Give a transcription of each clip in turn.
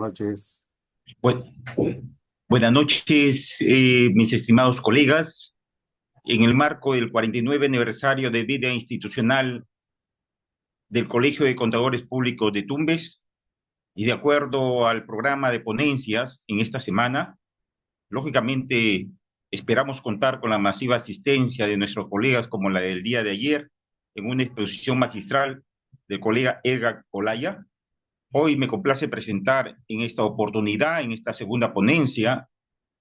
noches. Bu- Buenas noches, mis estimados colegas. En el marco del 49 aniversario de vida institucional del Colegio de Contadores Públicos de Tumbes y de acuerdo al programa de ponencias en esta semana, lógicamente esperamos contar con la masiva asistencia de nuestros colegas como la del día de ayer en una exposición magistral del colega Edgar Olaya. Hoy me complace presentar en esta oportunidad, en esta segunda ponencia,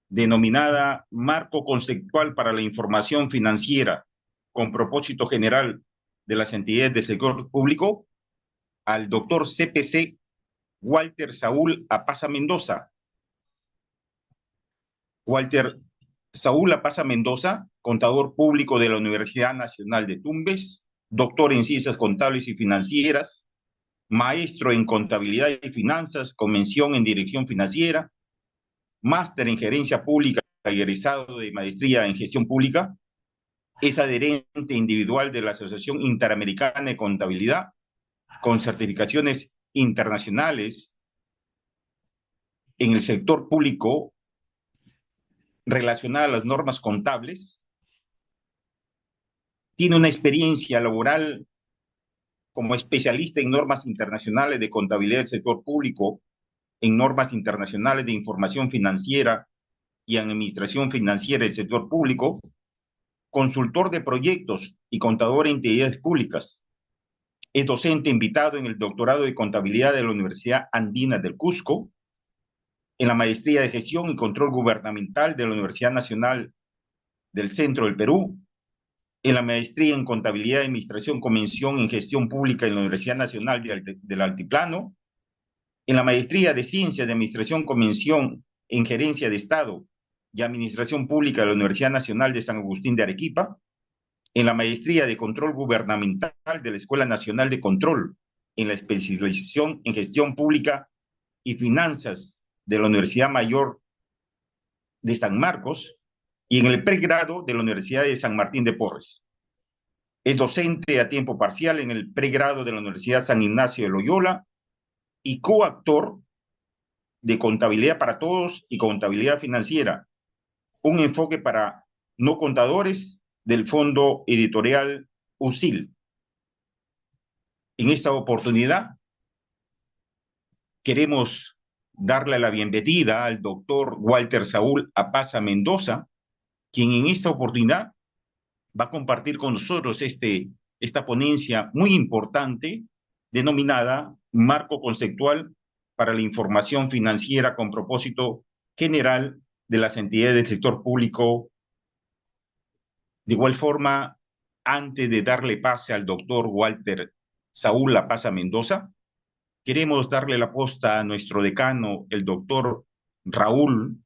denominada Marco Conceptual para la Información Financiera con propósito general de las entidades del sector público, al doctor CPC Walter Saúl Apaza Mendoza. Walter Saúl Apaza Mendoza, contador público de la Universidad Nacional de Tumbes, doctor en Ciencias Contables y Financieras, maestro en Contabilidad y Finanzas con mención en Dirección Financiera, máster en Gerencia Pública y egresado de Maestría en Gestión Pública. Es adherente individual de la Asociación Interamericana de Contabilidad, con certificaciones internacionales en el sector público relacionada a las normas contables. Tiene una experiencia laboral como especialista en normas internacionales de contabilidad del sector público, en normas internacionales de información financiera y en administración financiera del sector público, consultor de proyectos y contador en entidades públicas. Es docente invitado en el doctorado de contabilidad de la Universidad Andina del Cusco, en la maestría de gestión y control gubernamental de la Universidad Nacional del Centro del Perú, en la maestría en contabilidad y administración con mención en gestión pública en la Universidad Nacional del Altiplano, en la maestría de ciencias de administración con mención en gerencia de Estado y administración pública de la Universidad Nacional de San Agustín de Arequipa, en la maestría de control gubernamental de la Escuela Nacional de Control, en la especialización en gestión pública y finanzas de la Universidad Mayor de San Marcos y en el pregrado de la Universidad de San Martín de Porres. Es docente a tiempo parcial en el pregrado de la Universidad San Ignacio de Loyola y coautor de Contabilidad para Todos y Contabilidad Financiera, un enfoque para no contadores del Fondo Editorial USIL. En esta oportunidad queremos darle la bienvenida al doctor Walter Saúl Apaza Mendoza, quien en esta oportunidad va a compartir con nosotros esta ponencia muy importante denominada Marco Conceptual para la Información Financiera con propósito general de las entidades del sector público. De igual forma, antes de darle pase al doctor Walter Saúl Apaza Mendoza, queremos darle la posta a nuestro decano, el doctor Raúl,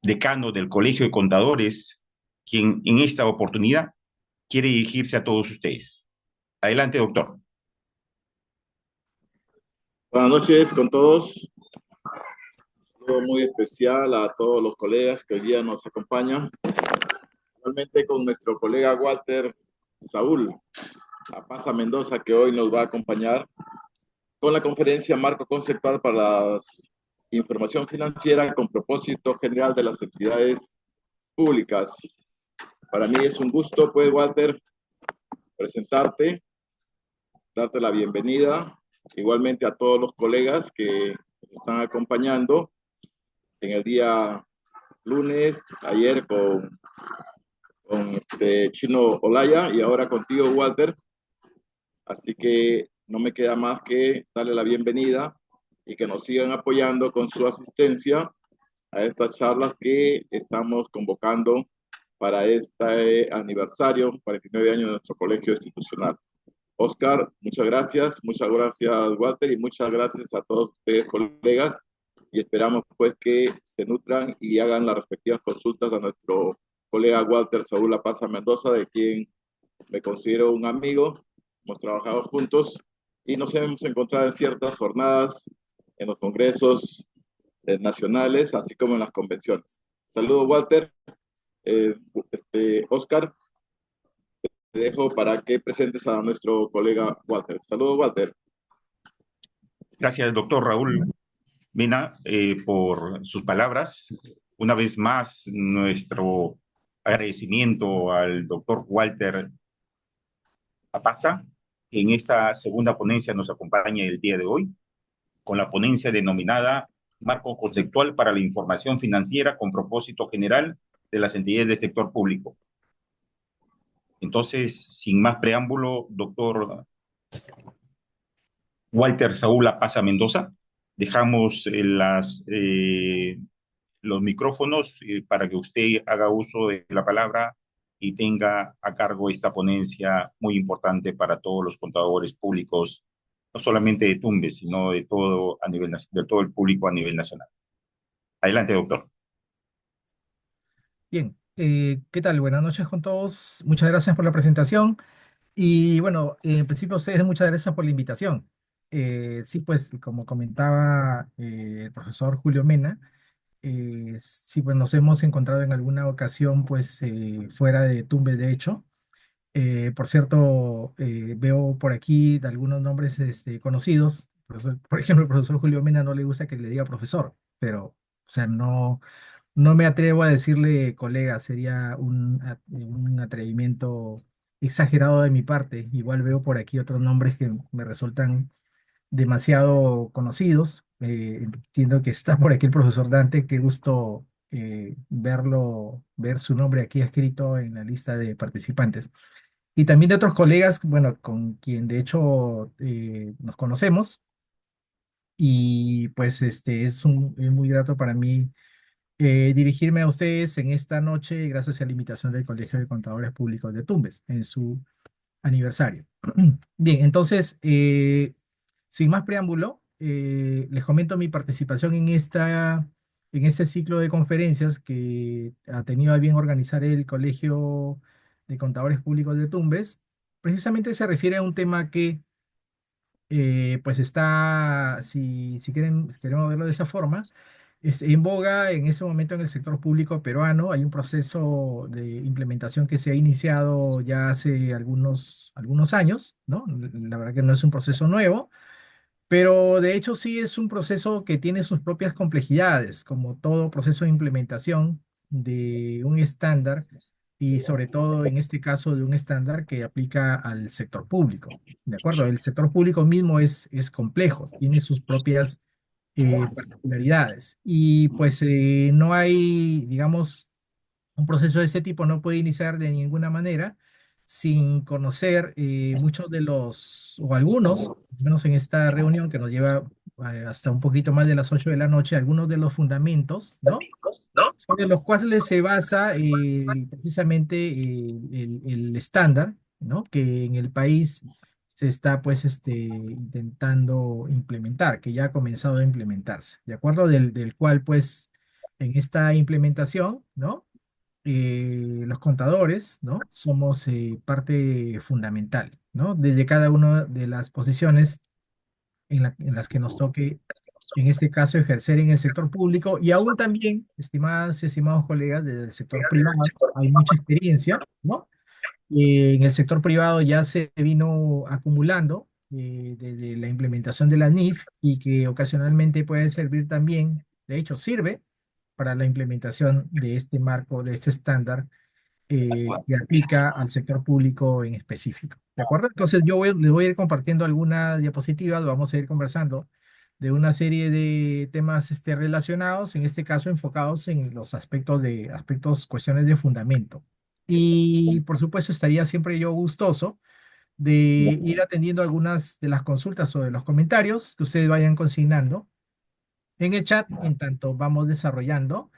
decano del Colegio de Contadores, quien en esta oportunidad quiere dirigirse a todos ustedes. Adelante, doctor. Buenas noches con todos. Un saludo muy especial a todos los colegas que hoy día nos acompañan. Igualmente con nuestro colega Walter Saúl Apaza Mendoza, que hoy nos va a acompañar con la conferencia Marco Conceptual para la Información Financiera con propósito general de las entidades públicas. Para mí es un gusto, pues, Walter, presentarte, darte la bienvenida, igualmente a todos los colegas que nos están acompañando en el día lunes, ayer con Chino Olaya y ahora contigo, Walter. Así que no me queda más que darle la bienvenida y que nos sigan apoyando con su asistencia a estas charlas que estamos convocando para este aniversario, 49 años de nuestro colegio institucional. Oscar, muchas gracias Walter, y muchas gracias a todos ustedes, colegas, y esperamos pues que se nutran y hagan las respectivas consultas a nuestro colega Walter Saúl Apaza Mendoza, de quien me considero un amigo. Hemos trabajado juntos y nos hemos encontrado en ciertas jornadas, en los congresos nacionales, así como en las convenciones. Saludos, Walter. Oscar, te dejo para que presentes a nuestro colega Walter. Saludos, Walter. Gracias, doctor Raúl Mena, por sus palabras. Una vez más, nuestro agradecimiento al doctor Walter Apaza, que en esta segunda ponencia nos acompaña el día de hoy, con la ponencia denominada Marco Conceptual para la Información Financiera con propósito general de las entidades del sector público. Entonces, sin más preámbulo, doctor Walter Saúl Apaza Mendoza, dejamos los micrófonos para que usted haga uso de la palabra y tenga a cargo esta ponencia muy importante para todos los contadores públicos, no solamente de Tumbes, sino de todo, de todo el público a nivel nacional. Adelante, doctor. Bien, ¿qué tal? Buenas noches con todos. Muchas gracias por la presentación. Y bueno, en principio a ustedes muchas gracias por la invitación. Sí, pues como comentaba el profesor Julio Mena, sí, pues nos hemos encontrado en alguna ocasión pues fuera de Tumbes, de hecho. Por cierto, veo por aquí algunos nombres conocidos. Por ejemplo, el profesor Julio Mena no le gusta que le diga profesor, pero, o sea, no me atrevo a decirle colega, sería un atrevimiento exagerado de mi parte. Igual veo por aquí otros nombres que me resultan demasiado conocidos. Entiendo que está por aquí el profesor Dante, qué gusto ver su nombre aquí escrito en la lista de participantes. Y también de otros colegas, bueno, con quien de hecho nos conocemos. Y pues es muy grato para mí dirigirme a ustedes en esta noche gracias a la invitación del Colegio de Contadores Públicos de Tumbes en su aniversario. Bien, entonces, sin más preámbulo, les comento mi participación en este ciclo de conferencias que ha tenido a bien organizar el Colegio de Contadores Públicos de Tumbes. Precisamente se refiere a un tema que pues está, si quieren, si queremos verlo de esa forma, en boga en ese momento en el sector público peruano. Hay un proceso de implementación que se ha iniciado ya hace algunos años, ¿no? La verdad que no es un proceso nuevo, pero de hecho sí es un proceso que tiene sus propias complejidades, como todo proceso de implementación de un estándar y sobre todo en este caso de un estándar que aplica al sector público. ¿De acuerdo? El sector público mismo es complejo, tiene sus propias particularidades y pues no hay, digamos, un proceso de este tipo no puede iniciar de ninguna manera sin conocer muchos de o algunos, al menos en esta reunión que nos lleva hasta un poquito más de las 8 de la noche, algunos de los fundamentos, ¿no? Sobre los cuales se basa precisamente el estándar, ¿no? Que en el país se está pues intentando implementar, que ya ha comenzado a implementarse, ¿de acuerdo? Del cual pues en esta implementación, ¿no? Los contadores, ¿no? Somos parte fundamental, ¿no? Desde cada una de las posiciones en las que nos toque, en este caso, ejercer en el sector público y aún también, estimadas y estimados colegas, desde el sector privado, hay mucha experiencia, ¿no? En el sector privado ya se vino acumulando desde la implementación de la NIF y que ocasionalmente puede servir también, de hecho, sirve para la implementación de este marco, de este estándar que aplica al sector público en específico. ¿De acuerdo? Entonces les voy a ir compartiendo algunas diapositivas, vamos a ir conversando de una serie de temas relacionados, en este caso enfocados en los cuestiones de fundamento. Y por supuesto estaría siempre yo gustoso de ir atendiendo algunas de las consultas o de los comentarios que ustedes vayan consignando en el chat en tanto vamos desarrollando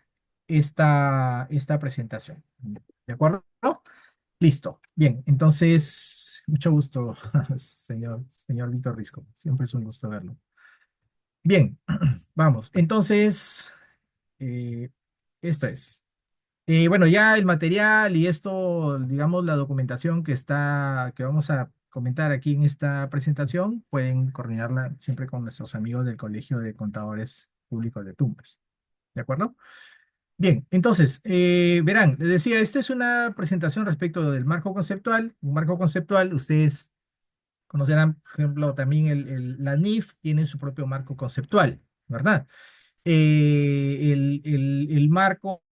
esta presentación. ¿De acuerdo? Listo. Bien, entonces, mucho gusto, señor Víctor Risco. Siempre es un gusto verlo. Bien, vamos. Entonces, eh, esto es. Bueno, ya el material y esto, digamos, la documentación que vamos a comentar aquí en esta presentación, pueden coordinarla siempre con nuestros amigos del Colegio de Contadores Públicos de Tumbes. ¿De acuerdo? Bien, entonces, verán, les decía, esta es una presentación respecto del marco conceptual. Un marco conceptual, ustedes Conocerán, por ejemplo, también la NIF tiene su propio marco conceptual, ¿verdad? El marco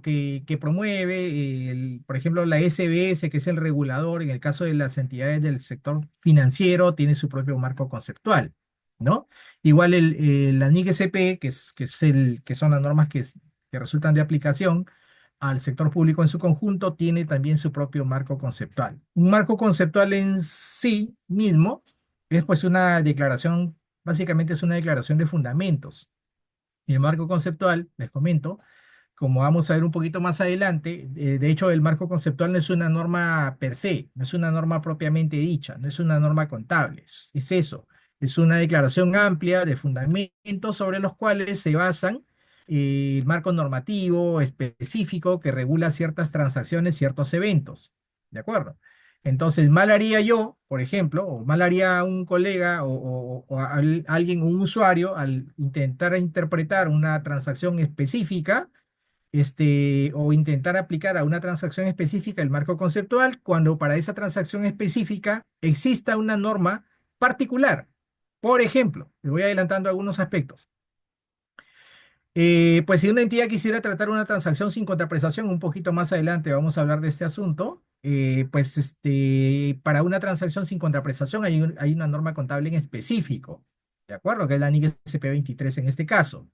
que promueve, por ejemplo, la SBS, que es el regulador en el caso de las entidades del sector financiero, tiene su propio marco conceptual, ¿no? Igual la NIC-SP, que son las normas que resultan de aplicación al sector público en su conjunto, tiene también su propio marco conceptual. Un marco conceptual en sí mismo es pues una declaración, básicamente es una declaración de fundamentos. Y el marco conceptual, les comento, como vamos a ver un poquito más adelante, de hecho el marco conceptual no es una norma per se, no es una norma propiamente dicha, no es una norma contable, es eso, es una declaración amplia de fundamentos sobre los cuales se basan el marco normativo específico que regula ciertas transacciones, ciertos eventos, ¿de acuerdo? Entonces, mal haría yo, por ejemplo, o mal haría un colega o alguien, un usuario, al intentar interpretar una transacción específica, o intentar aplicar a una transacción específica el marco conceptual, cuando para esa transacción específica exista una norma particular. Por ejemplo, les voy adelantando algunos aspectos. Pues si una entidad quisiera tratar una transacción sin contraprestación, un poquito más adelante vamos a hablar de este asunto, pues para una transacción sin contraprestación hay una norma contable en específico, ¿de acuerdo? Que es la NIC SP23 en este caso.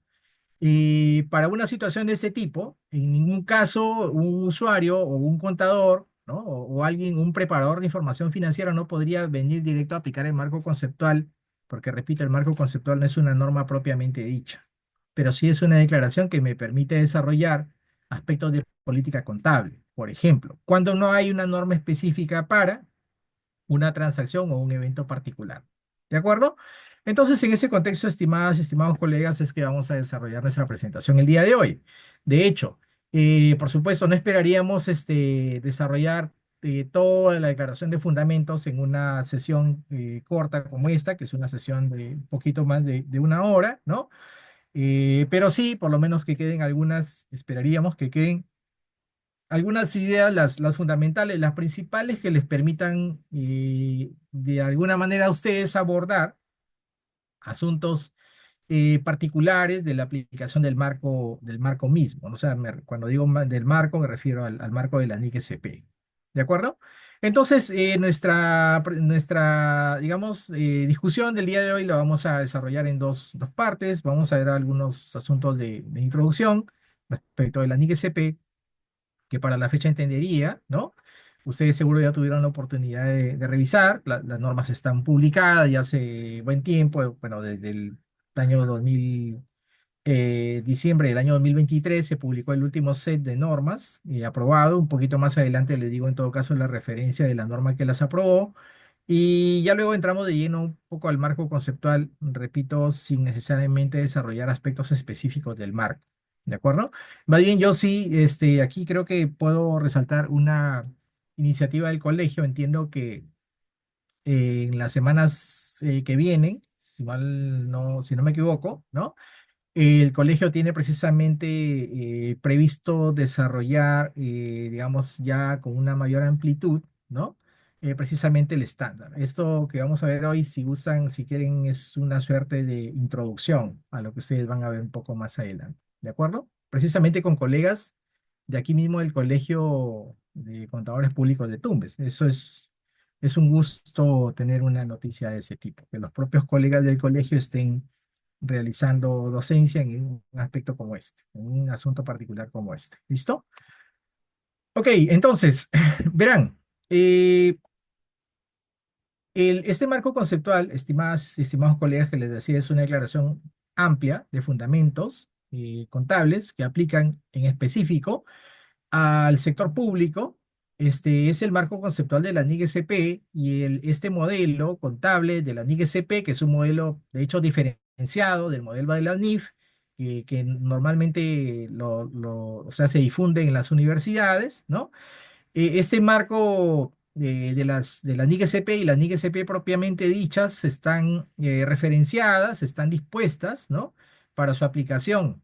Para una situación de este tipo, en ningún caso un usuario o un contador, ¿no? O alguien, un preparador de información financiera no podría venir directo a aplicar el marco conceptual, porque repito, el marco conceptual no es una norma propiamente dicha, pero sí es una declaración que me permite desarrollar aspectos de política contable. Por ejemplo, cuando no hay una norma específica para una transacción o un evento particular. ¿De acuerdo? Entonces, en ese contexto, estimadas y estimados colegas, es que vamos a desarrollar nuestra presentación el día de hoy. De hecho, por supuesto, no esperaríamos desarrollar toda la declaración de fundamentos en una sesión corta como esta, que es una sesión de un poquito más de una hora, ¿no? Pero sí, por lo menos que queden algunas, esperaríamos que queden algunas ideas, las fundamentales, las principales que les permitan de alguna manera a ustedes abordar asuntos particulares de la aplicación del marco mismo. O sea, cuando digo del marco me refiero al marco de la NIC-SP. ¿De acuerdo? Entonces, nuestra, digamos, discusión del día de hoy la vamos a desarrollar en dos partes. Vamos a ver algunos asuntos de introducción respecto de la NIC-SP que para la fecha entendería, ¿no? Ustedes seguro ya tuvieron la oportunidad de revisar, las normas están publicadas ya hace buen tiempo, bueno, desde el año 2000, diciembre del año 2023 se publicó el último set de normas aprobado, un poquito más adelante les digo en todo caso la referencia de la norma que las aprobó, y ya luego entramos de lleno un poco al marco conceptual, repito, sin necesariamente desarrollar aspectos específicos del marco. ¿De acuerdo? Más bien yo sí, aquí creo que puedo resaltar una iniciativa del colegio. Entiendo que en las semanas que vienen, si no me equivoco, ¿no? El colegio tiene precisamente previsto desarrollar, digamos, ya con una mayor amplitud, ¿no? Precisamente el estándar. Esto que vamos a ver hoy, si gustan, si quieren, es una suerte de introducción a lo que ustedes van a ver un poco más adelante, ¿de acuerdo? Precisamente con colegas de aquí mismo del Colegio de Contadores Públicos de Tumbes. Es un gusto tener una noticia de ese tipo, que los propios colegas del colegio estén realizando docencia en un aspecto como este, en un asunto particular como este. ¿Listo? Ok, entonces, verán, eh, este marco conceptual, estimados colegas, que les decía, es una declaración amplia de fundamentos contables que aplican en específico al sector público. Este es el marco conceptual de la NIC-SP y este modelo contable de la NIC-SP, que es un modelo de hecho diferenciado del modelo de la NIF, que normalmente o sea, se difunde en las universidades, ¿no? Este marco de la NIC-SP y la NIC-SP propiamente dichas están referenciadas, están dispuestas, ¿no? Para su aplicación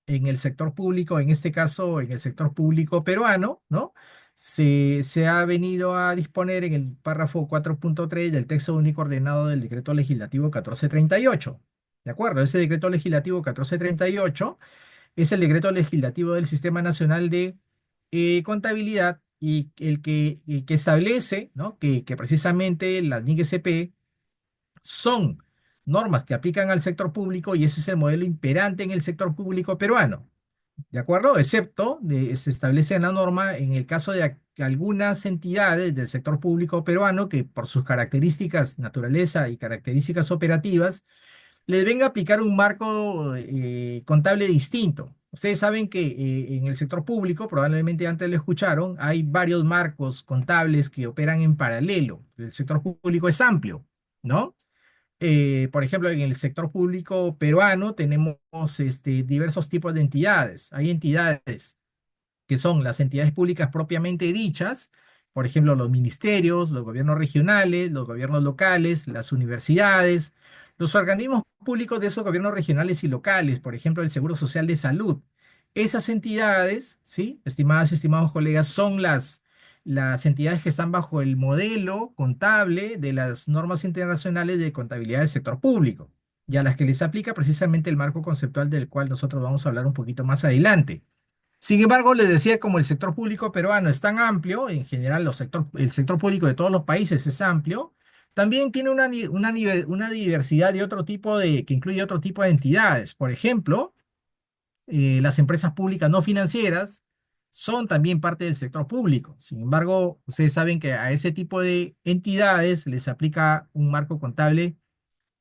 en el sector público, en este caso en el sector público peruano, ¿no? se ha venido a disponer en el párrafo 4.3 del texto único ordenado del decreto legislativo 1438. ¿De acuerdo? Ese decreto legislativo 1438 es el decreto legislativo del Sistema Nacional de Contabilidad y que establece, ¿no? que precisamente las NIC-SP son normas que aplican al sector público y ese es el modelo imperante en el sector público peruano. ¿De acuerdo? Excepto, se establece en la norma en el caso de algunas entidades del sector público peruano que por sus características, naturaleza y características operativas, les venga a aplicar un marco contable distinto. Ustedes saben que en el sector público, probablemente antes lo escucharon, hay varios marcos contables que operan en paralelo. El sector público es amplio, ¿no? Por ejemplo, en el sector público peruano tenemos diversos tipos de entidades. Hay entidades que son las entidades públicas propiamente dichas, por ejemplo, los ministerios, los gobiernos regionales, los gobiernos locales, las universidades, los organismos públicos de esos gobiernos regionales y locales, por ejemplo, el Seguro Social de Salud. Esas entidades, ¿sí? Estimadas, estimados colegas, son las entidades que están bajo el modelo contable de las normas internacionales de contabilidad del sector público y a las que les aplica precisamente el marco conceptual del cual nosotros vamos a hablar un poquito más adelante. Sin embargo, les decía, como el sector público peruano es tan amplio, en general el sector público de todos los países es amplio, también tiene una diversidad de otro tipo que incluye otro tipo de entidades. Por ejemplo, las empresas públicas no financieras son también parte del sector público. Sin embargo, ustedes saben que a ese tipo de entidades les aplica un marco contable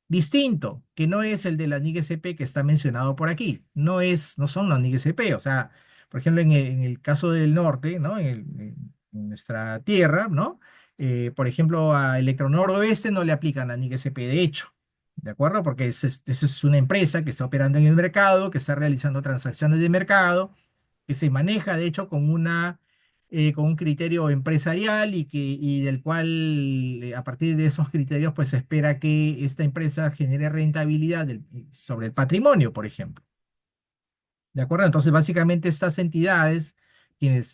distinto, que no es el de la NIC-SP que está mencionado por aquí. No son las NIC-SP. O sea, por ejemplo, en el caso del norte, ¿no? En nuestra tierra, ¿no? Por ejemplo, a Electronoroeste no le aplican la NIC-SP, de hecho. ¿De acuerdo? Porque esa es una empresa que está operando en el mercado, que está realizando transacciones de mercado, que se maneja, de hecho, con un criterio empresarial y del cual, a partir de esos criterios, pues se espera que esta empresa genere rentabilidad sobre el patrimonio, por ejemplo. ¿De acuerdo? Entonces, básicamente estas entidades,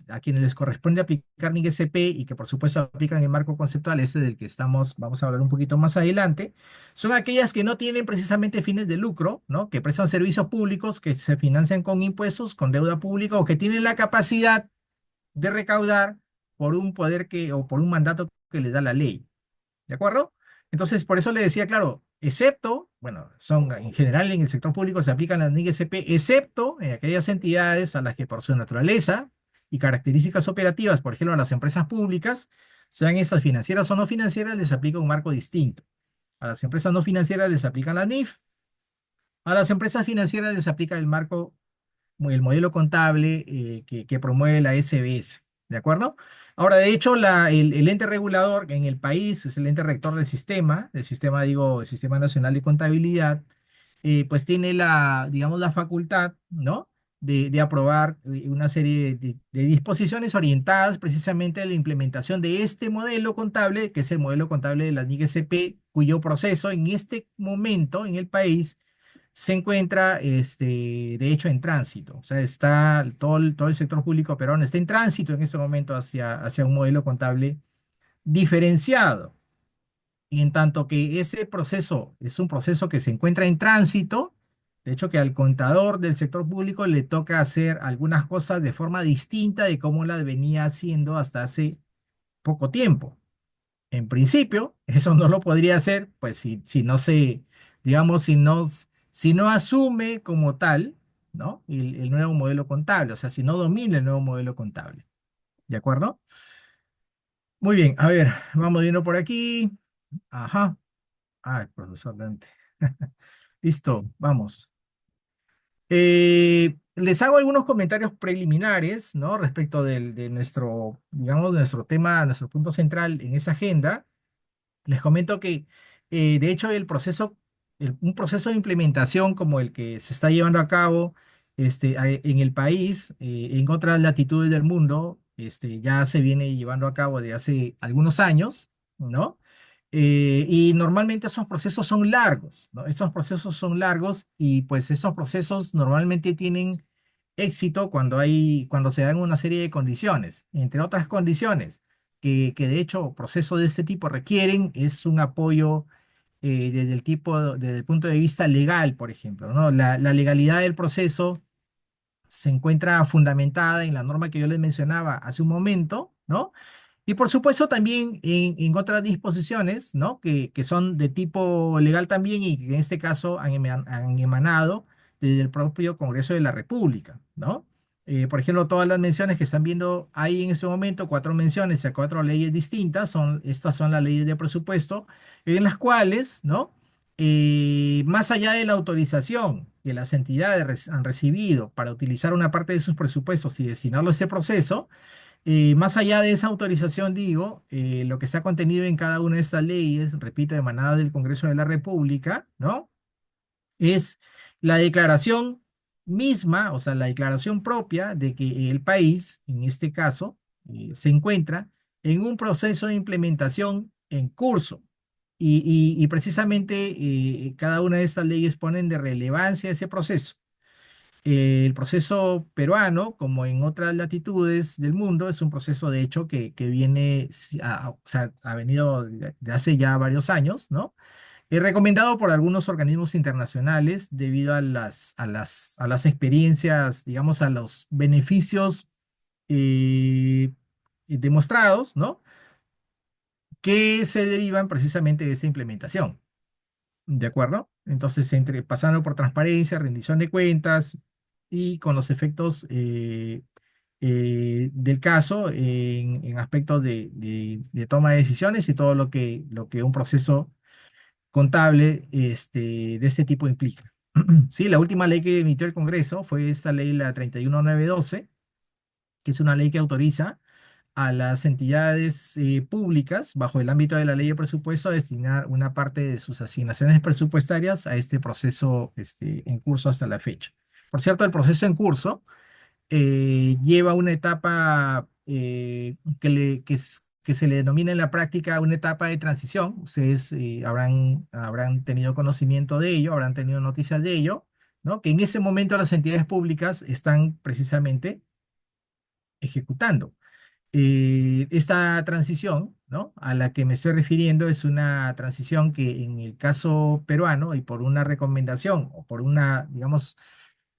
a quienes les corresponde aplicar NIC-SP y que por supuesto aplican el marco conceptual, este del que vamos a hablar un poquito más adelante, son aquellas que no tienen precisamente fines de lucro, ¿no? Que prestan servicios públicos, que se financian con impuestos, con deuda pública o que tienen la capacidad de recaudar por un o por un mandato que les da la ley. ¿De acuerdo? Entonces, por eso le decía, claro, excepto, bueno, son en general en el sector público se aplican las NIC-SP, excepto en aquellas entidades a las que por su naturaleza y características operativas, por ejemplo, a las empresas públicas, sean esas financieras o no financieras, les aplica un marco distinto. A las empresas no financieras les aplican la NIF, a las empresas financieras les aplica el marco el modelo contable que promueve la SBS. ¿De acuerdo? Ahora, de hecho, el ente regulador en el país es el ente rector del sistema, digo, el Sistema Nacional de Contabilidad, pues tiene digamos, la facultad, ¿no? De aprobar una serie de disposiciones orientadas precisamente a la implementación de este modelo contable, que es el modelo contable de la NIC-SP, cuyo proceso en este momento en el país se encuentra, de hecho, en tránsito. O sea, está todo el sector público peruano está en tránsito en este momento hacia un modelo contable diferenciado. Y en tanto que ese proceso es un proceso que se encuentra en tránsito, de hecho que al contador del sector público le toca hacer algunas cosas de forma distinta de cómo las venía haciendo hasta hace poco tiempo. En principio, eso no lo podría hacer, pues si no digamos, si no asume como tal, ¿no? El nuevo modelo contable, o sea, si no domina el nuevo modelo contable. ¿De acuerdo? Muy bien, a ver, vamos viendo por aquí. Ajá. Ah, profesor Dante. Listo, vamos. Les hago algunos comentarios preliminares, ¿no? Respecto de nuestro, digamos, nuestro tema, nuestro punto central en esa agenda. Les comento que, de hecho, un proceso de implementación como el que se está llevando a cabo en el país, en otras latitudes del mundo, ya se viene llevando a cabo de hace algunos años, ¿no? Y normalmente esos procesos son largos, ¿no? Estos procesos son largos y pues estos procesos normalmente tienen éxito cuando se dan una serie de condiciones, entre otras condiciones, que de hecho procesos de este tipo requieren, es un apoyo desde el punto de vista legal, por ejemplo, ¿no? La legalidad del proceso se encuentra fundamentada en la norma que yo les mencionaba hace un momento, ¿no? Y por supuesto también en otras disposiciones, ¿no? Que son de tipo legal también y que en este caso han emanado desde el propio Congreso de la República, ¿no? Por ejemplo, todas las menciones que están viendo ahí en este momento, cuatro menciones a cuatro leyes distintas, estas son las leyes de presupuesto, en las cuales, ¿no? Más allá de la autorización que las entidades han recibido para utilizar una parte de sus presupuestos y destinarlo a este proceso, más allá de esa autorización, digo, lo que está contenido en cada una de estas leyes, repito, emanada del Congreso de la República, ¿no? Es la declaración misma, o sea, la declaración propia de que el país, en este caso, se encuentra en un proceso de implementación en curso. Y precisamente cada una de estas leyes ponen de relevancia ese proceso. El proceso peruano, como en otras latitudes del mundo, es un proceso de hecho que viene, o sea, ha venido de hace ya varios años, ¿no? Recomendado por algunos organismos internacionales debido a las experiencias, digamos, a los beneficios eh, demostrados, ¿no? Que se derivan precisamente de esta implementación. ¿De acuerdo? Entonces, pasando por transparencia, rendición de cuentas y con los efectos del caso en aspectos de toma de decisiones y todo lo que un proceso contable de este tipo implica. Sí, la última ley que emitió el Congreso fue esta ley, la 31912, que es una ley que autoriza a las entidades públicas, bajo el ámbito de la ley de presupuesto, a destinar una parte de sus asignaciones presupuestarias a este proceso en curso hasta la fecha. Por cierto, el proceso en curso lleva una etapa que se le denomina en la práctica una etapa de transición. Ustedes habrán tenido conocimiento de ello, habrán tenido noticias de ello, ¿no? Que en ese momento las entidades públicas están precisamente ejecutando. Esta transición, ¿no? A la que me estoy refiriendo es una transición que en el caso peruano y por una recomendación o por una, digamos,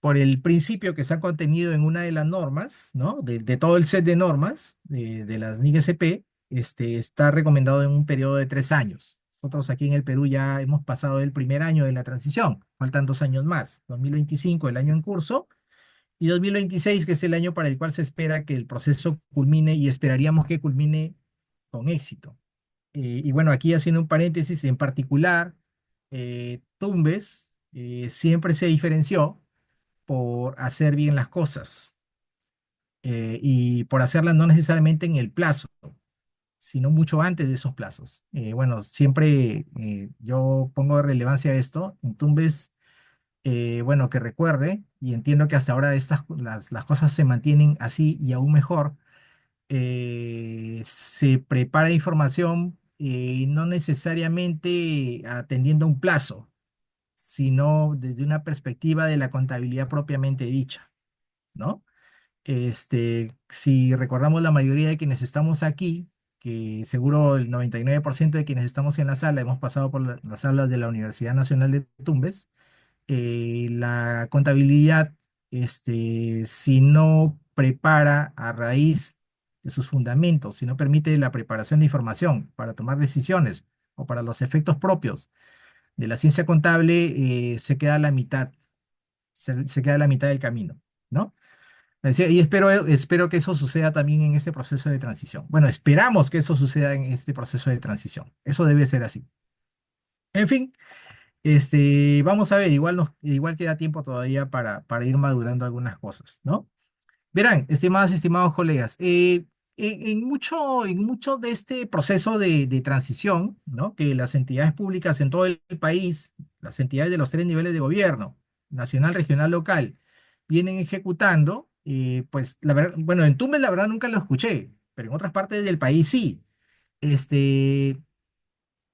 por el principio que se ha contenido en una de las normas, ¿no? De todo el set de normas de las NIGSP, está recomendado en un periodo de 3 años. Nosotros aquí en el Perú ya hemos pasado el primer año de la transición, faltan 2 años más, 2025, el año en curso, y 2026, que es el año para el cual se espera que el proceso culmine y esperaríamos que culmine con éxito. Y bueno, aquí haciendo un paréntesis, en particular, Tumbes siempre se diferenció por hacer bien las cosas y por hacerlas no necesariamente en el plazo, sino mucho antes de esos plazos. Bueno, siempre yo pongo de relevancia esto. En Tumbes, bueno, que recuerde, y entiendo que hasta ahora las cosas se mantienen así y aún mejor, se prepara información no necesariamente atendiendo a un plazo, sino desde una perspectiva de la contabilidad propiamente dicha, ¿no? Si recordamos la mayoría de quienes estamos aquí, que seguro el 99% de quienes estamos en la sala hemos pasado por las aulas de la Universidad Nacional de Tumbes, la contabilidad, si no prepara a raíz de sus fundamentos, si no permite la preparación de información para tomar decisiones o para los efectos propios de la ciencia contable, se queda a la mitad, se queda a la mitad del camino, ¿no? Y espero que eso suceda también en este proceso de transición. Bueno, esperamos que eso suceda en este proceso de transición. Eso debe ser así. En fin, vamos a ver, igual queda tiempo todavía para ir madurando algunas cosas, ¿no? Verán, estimados colegas, en mucho de este proceso de transición, ¿no? Que las entidades públicas en todo el país, las entidades de los tres niveles de gobierno, nacional, regional, local, vienen ejecutando, pues la verdad, bueno, en Tumbes la verdad nunca lo escuché, pero en otras partes del país sí. Este,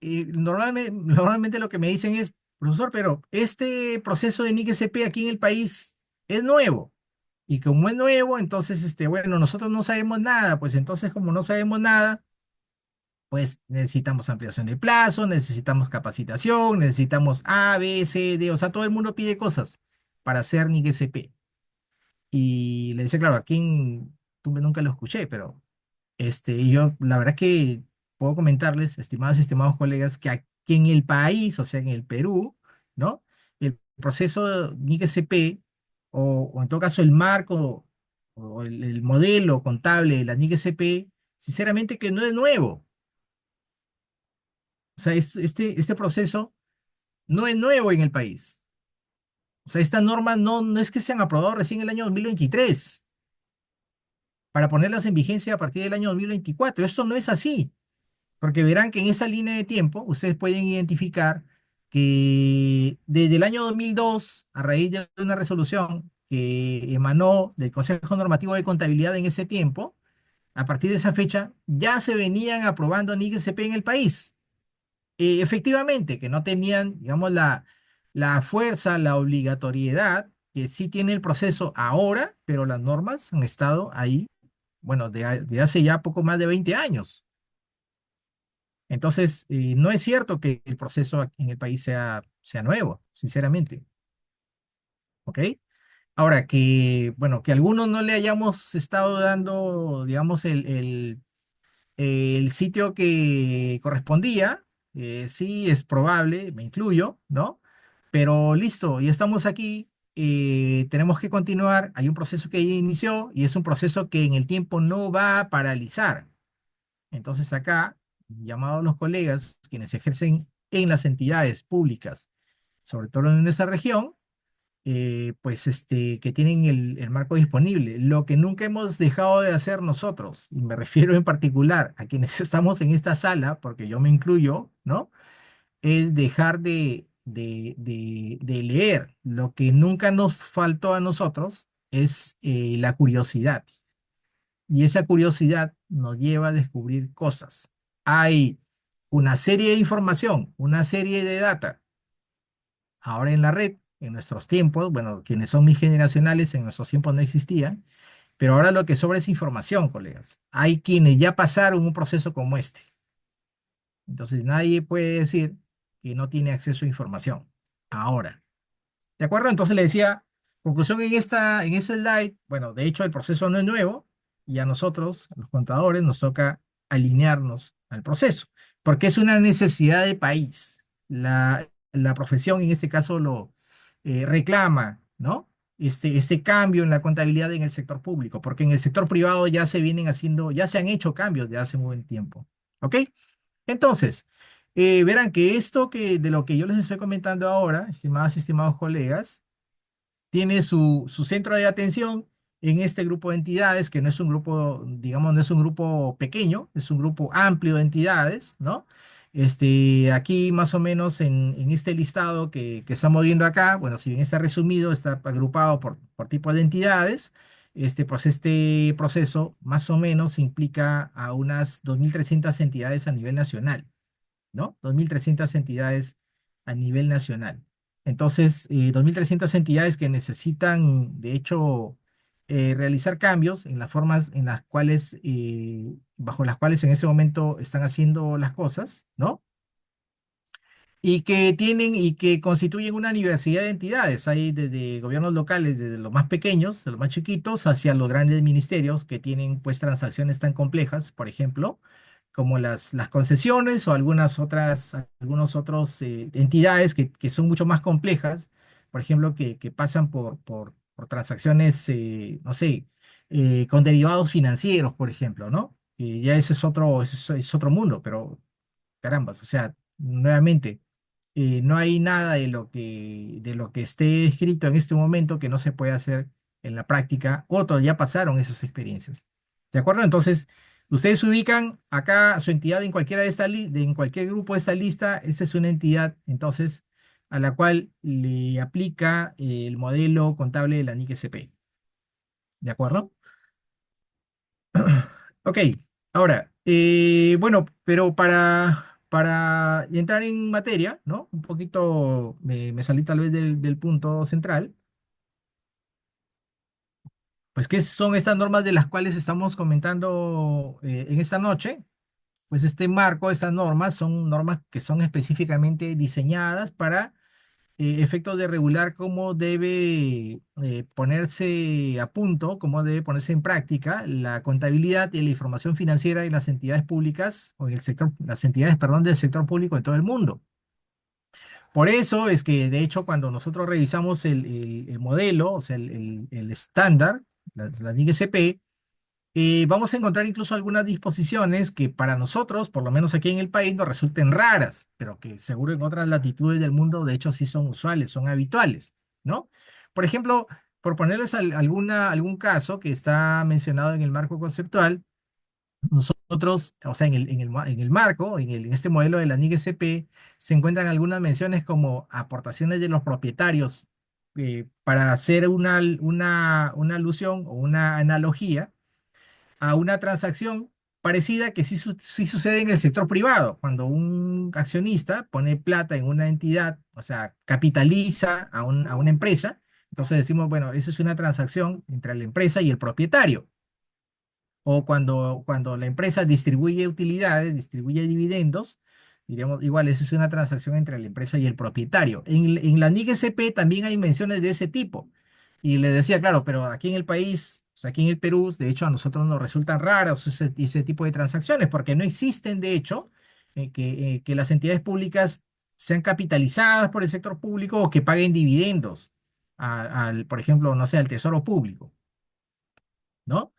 normalmente lo que me dicen es, profesor, pero este proceso de NIC-SP aquí en el país es nuevo. Y como es nuevo, entonces, bueno, nosotros no sabemos nada, pues entonces como no sabemos nada, pues necesitamos ampliación de plazo, necesitamos capacitación, necesitamos A, B, C, D, o sea, todo el mundo pide cosas para hacer NIC SP. Y le dice, claro, aquí en Tumbe nunca lo escuché, pero y yo, la verdad es que puedo comentarles, estimados y estimados colegas, que aquí en el país, o sea, en el Perú, ¿no? El proceso NIC SP, o en todo caso el marco, o el modelo contable de la NIC SP, sinceramente que no es nuevo. O sea, este proceso no es nuevo en el país. O sea, estas normas no es que se han aprobado recién el año 2023 para ponerlas en vigencia a partir del año 2024. Esto no es así. Porque verán que en esa línea de tiempo ustedes pueden identificar que desde el año 2002, a raíz de una resolución que emanó del Consejo Normativo de Contabilidad en ese tiempo, a partir de esa fecha ya se venían aprobando NIC-SP en el país. Efectivamente, que no tenían, digamos, la fuerza, la obligatoriedad que sí tiene el proceso ahora, pero las normas han estado ahí, bueno, de hace ya poco más de 20 años. Entonces, no es cierto que el proceso aquí en el país sea nuevo, sinceramente. ¿Ok? Ahora, bueno, que algunos no le hayamos estado dando, digamos, el sitio que correspondía, sí es probable, me incluyo, ¿no? Pero listo, ya estamos aquí, tenemos que continuar. Hay un proceso que ya inició y es un proceso que en el tiempo no va a paralizar. Entonces acá, llamado a los colegas, quienes ejercen en las entidades públicas, sobre todo en nuestra región, pues que tienen el marco disponible. Lo que nunca hemos dejado de hacer nosotros, y me refiero en particular a quienes estamos en esta sala, porque yo me incluyo, ¿no? Es dejar de leer. Lo que nunca nos faltó a nosotros es la curiosidad. Y esa curiosidad nos lleva a descubrir cosas. Hay una serie de información, una serie de data ahora en la red, en nuestros tiempos, bueno, quienes son mis generacionales en nuestros tiempos no existían, pero ahora lo que sobra es información, colegas. Hay quienes ya pasaron un proceso como este. Entonces nadie puede decir que no tiene acceso a información. Ahora. ¿De acuerdo? Entonces le decía, conclusión en ese slide, bueno, de hecho el proceso no es nuevo y a nosotros, a los contadores, nos toca alinearnos al proceso, porque es una necesidad de país. La profesión en este caso lo reclama, ¿no? Este cambio en la contabilidad en el sector público, porque en el sector privado ya se vienen haciendo, ya se han hecho cambios de hace un buen tiempo. ¿Ok? Entonces, verán que esto de lo que yo les estoy comentando ahora, estimadas y estimados colegas, tiene su centro de atención en este grupo de entidades, que no es un grupo, digamos, no es un grupo pequeño, es un grupo amplio de entidades, ¿no? Aquí más o menos en este listado que estamos viendo acá, bueno, si bien está resumido, está agrupado por tipo de entidades, este proceso más o menos implica a unas 2.300 entidades a nivel nacional. ¿No? 2.300 entidades a nivel nacional. Entonces, 2.300 entidades que necesitan, de hecho, realizar cambios en las formas en las cuales, bajo las cuales en ese momento están haciendo las cosas, ¿no? Y que tienen y que constituyen una universidad de entidades. Hay desde gobiernos locales, desde los más pequeños, de los más chiquitos, hacia los grandes ministerios que tienen pues transacciones tan complejas, por ejemplo, como las concesiones o algunos otros entidades que son mucho más complejas, por ejemplo, que pasan por transacciones, no sé, con derivados financieros, por ejemplo, ¿no? Y ya ese es otro mundo, pero carambas, o sea, nuevamente no hay nada de lo que esté escrito en este momento que no se pueda hacer en la práctica. Otros ya pasaron esas experiencias. ¿De acuerdo? Entonces, ustedes ubican acá su entidad en cualquiera en cualquier grupo de esta lista. Esta es una entidad, entonces, a la cual le aplica el modelo contable de la NIC SP. ¿De acuerdo? Ok, ahora, bueno, pero para entrar en materia, ¿no? Un poquito me salí tal vez del punto central. Pues, ¿qué son estas normas de las cuales estamos comentando en esta noche? Pues este marco, estas normas son normas que son específicamente diseñadas para efectos de regular cómo debe ponerse a punto, cómo debe ponerse en práctica la contabilidad y la información financiera en las entidades públicas o en el sector, las entidades, perdón, del sector público de todo el mundo. Por eso es que, de hecho, cuando nosotros revisamos el modelo, o sea, el estándar, la NIGSP, vamos a encontrar incluso algunas disposiciones que para nosotros, por lo menos aquí en el país, nos resulten raras, pero que seguro en otras latitudes del mundo, de hecho, sí son usuales, son habituales, ¿no? Por ejemplo, por ponerles algún caso que está mencionado en el marco conceptual, nosotros, o sea, en el marco, en este modelo de la NIGSP, se encuentran algunas menciones como aportaciones de los propietarios para hacer una alusión o una analogía a una transacción parecida que sí sucede en el sector privado, cuando un accionista pone plata en una entidad, o sea, capitaliza a una empresa, entonces decimos, bueno, esa es una transacción entre la empresa y el propietario. O cuando la empresa distribuye utilidades, distribuye dividendos, diríamos, igual, esa es una transacción entre la empresa y el propietario. En la NIC-SP también hay menciones de ese tipo. Y le decía, claro, pero aquí en el país, o sea, aquí en el Perú, de hecho, a nosotros nos resultan raros ese tipo de transacciones, porque no existen, de hecho, que las entidades públicas sean capitalizadas por el sector público o que paguen dividendos por ejemplo, no sé, al Tesoro Público, ¿no?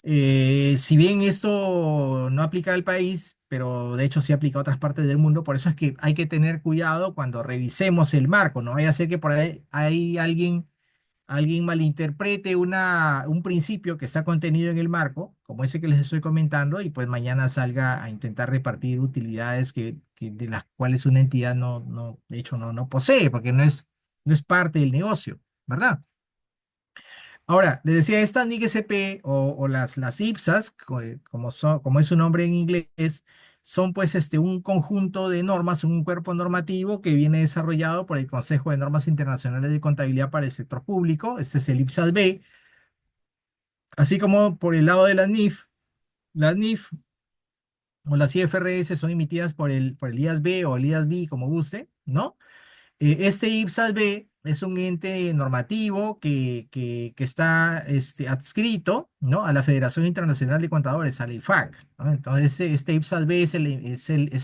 Si bien esto no aplica al país, pero de hecho sí aplica a otras partes del mundo, por eso es que hay que tener cuidado cuando revisemos el marco, no vaya a ser que por ahí hay alguien malinterprete un principio que está contenido en el marco, como ese que les estoy comentando, y pues mañana salga a intentar repartir utilidades de las cuales una entidad de hecho no posee, porque no es parte del negocio, ¿verdad? Ahora, les decía, esta NIGSP o las IPSAS, como es su nombre en inglés, son pues un conjunto de normas, un cuerpo normativo que viene desarrollado por el Consejo de Normas Internacionales de Contabilidad para el Sector Público, este es el IPSAS-B, así como por el lado de las NIF o las IFRS son emitidas por el IASB o el IASB, como guste, ¿no? Este IPSAS-B es un ente normativo que está adscrito, ¿no? a la Federación Internacional de Contadores, al IFAC, ¿no? Entonces, este IPSAS-B es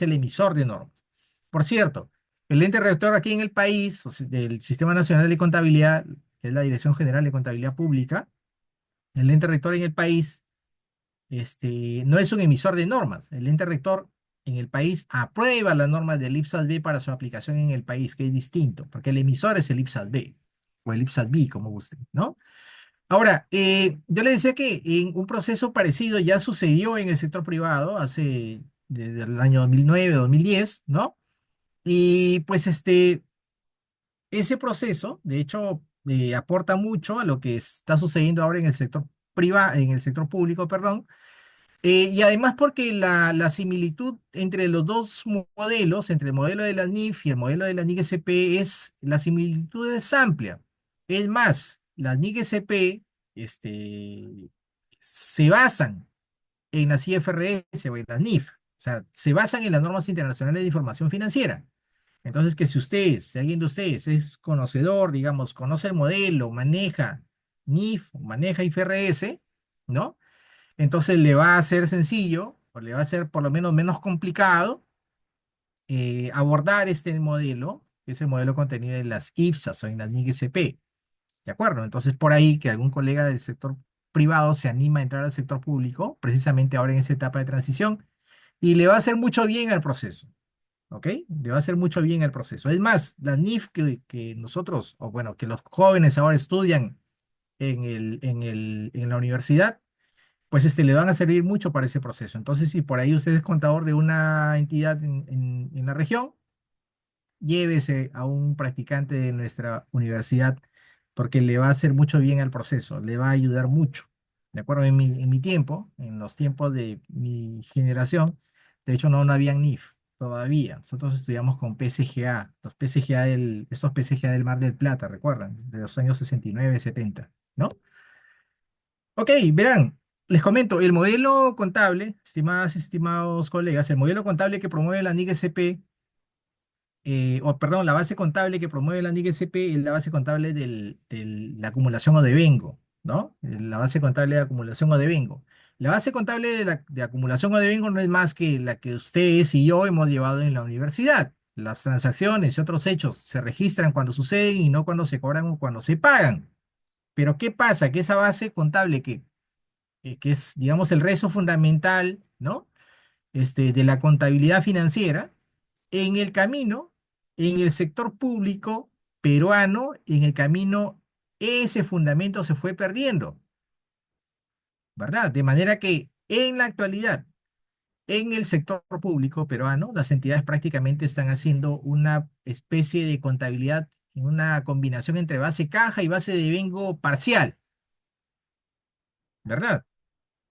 el emisor de normas. Por cierto, el ente rector aquí en el país, o sea, del Sistema Nacional de Contabilidad, que es la Dirección General de Contabilidad Pública, el ente rector en el país no es un emisor de normas. El ente rector en el país aprueba las normas del IPSAS-B para su aplicación en el país, que es distinto, porque el emisor es el IPSAS-B o el IPSAS-B, como guste, ¿no? Ahora, yo le decía que en un proceso parecido ya sucedió en el sector privado desde el año 2009, 2010, ¿no? Y pues ese proceso, de hecho, aporta mucho a lo que está sucediendo ahora en el sector privado, en el sector público, perdón, y además porque la similitud entre los dos modelos, entre el modelo de la NIF y el modelo de la NIGSP, la similitud es amplia. Es más, las NIGSP se basan en las IFRS o en las NIF, o sea, se basan en las normas internacionales de información financiera. Entonces, que si alguien de ustedes es conocedor, digamos, conoce el modelo, maneja NIF, maneja IFRS, ¿no? Entonces le va a ser sencillo, o le va a ser por lo menos menos complicado abordar este modelo, que es el modelo contenido en las IPSAS o en las NIGSP, ¿de acuerdo? Entonces por ahí que algún colega del sector privado se anima a entrar al sector público, precisamente ahora en esa etapa de transición, y le va a hacer mucho bien al proceso, ¿ok? Le va a hacer mucho bien al proceso. Es más, la NIF que nosotros, o bueno, que los jóvenes ahora estudian en la universidad, pues le van a servir mucho para ese proceso. Entonces, si por ahí usted es contador de una entidad en la región, llévese a un practicante de nuestra universidad porque le va a hacer mucho bien al proceso, le va a ayudar mucho. De acuerdo, en mi tiempo, en los tiempos de mi generación, de hecho no habían NIF todavía. Nosotros estudiamos con PCGA, estos PCGA del Mar del Plata, ¿recuerdan? De los años 69, 70, ¿no? Ok, verán, les comento, el modelo contable, estimadas y estimados colegas, el modelo contable que promueve la NIG-SP, o perdón, la base contable que promueve la NIG-SP es la base contable de la acumulación o devengo, ¿no? La base contable de acumulación o devengo. La base contable de acumulación o devengo no es más que la que ustedes y yo hemos llevado en la universidad. Las transacciones y otros hechos se registran cuando suceden y no cuando se cobran o cuando se pagan. Pero ¿qué pasa? Que esa base contable que es, digamos, el rezo fundamental, ¿no? De la contabilidad financiera, en el camino, en el sector público peruano, en el camino, ese fundamento se fue perdiendo, ¿verdad? De manera que en la actualidad, en el sector público peruano, las entidades prácticamente están haciendo una especie de contabilidad, una combinación entre base caja y base de vengo parcial, ¿verdad?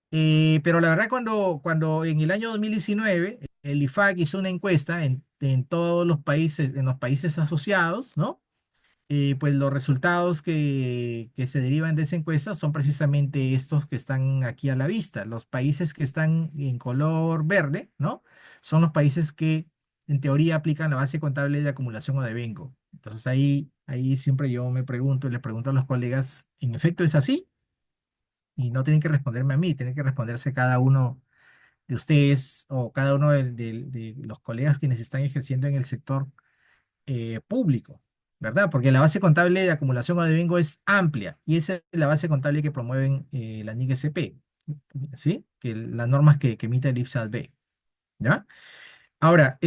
Pero la verdad, cuando en el año 2019 el IFAC hizo una encuesta en todos los países, en los países asociados, ¿no? Pues los resultados que se derivan de esa encuesta son precisamente estos que están aquí a la vista. Los países que están en color verde, ¿no? Son los países que en teoría aplican la base contable de acumulación o de vengo. Entonces ahí siempre yo me pregunto y le pregunto a los colegas, ¿en efecto es así? Y no tienen que responderme a mí, tienen que responderse cada uno de ustedes o cada uno de los colegas quienes están ejerciendo en el sector público, ¿verdad? Porque la base contable de acumulación o de bingo es amplia y esa es la base contable que promueven la NIC-SP, ¿sí? Las normas que emite el IPSAS-B, ¿ya? Ahora,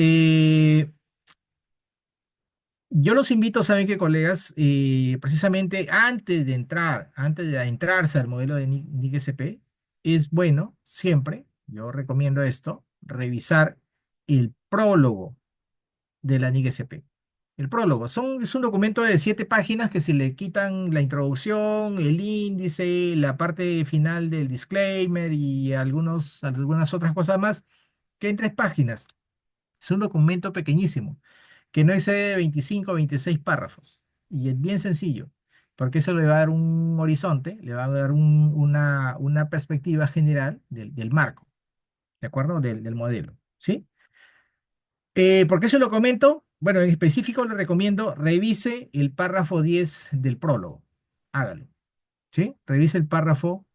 yo los invito, ¿saben qué, colegas? Precisamente antes de adentrarse al modelo de NIC-SP, es bueno siempre, yo recomiendo esto, revisar el prólogo de la NIC-SP. El prólogo es un documento de 7 páginas que si le quitan la introducción, el índice, la parte final del disclaimer y algunas otras cosas más, que en 3 páginas. Es un documento pequeñísimo, que no excede de 25 o 26 párrafos. Y es bien sencillo, porque eso le va a dar un horizonte, le va a dar una perspectiva general del marco, ¿de acuerdo? Del modelo, ¿sí? ¿Por qué se lo comento? Bueno, en específico le recomiendo revise el párrafo 10 del prólogo. Hágalo, ¿sí? Revise el párrafo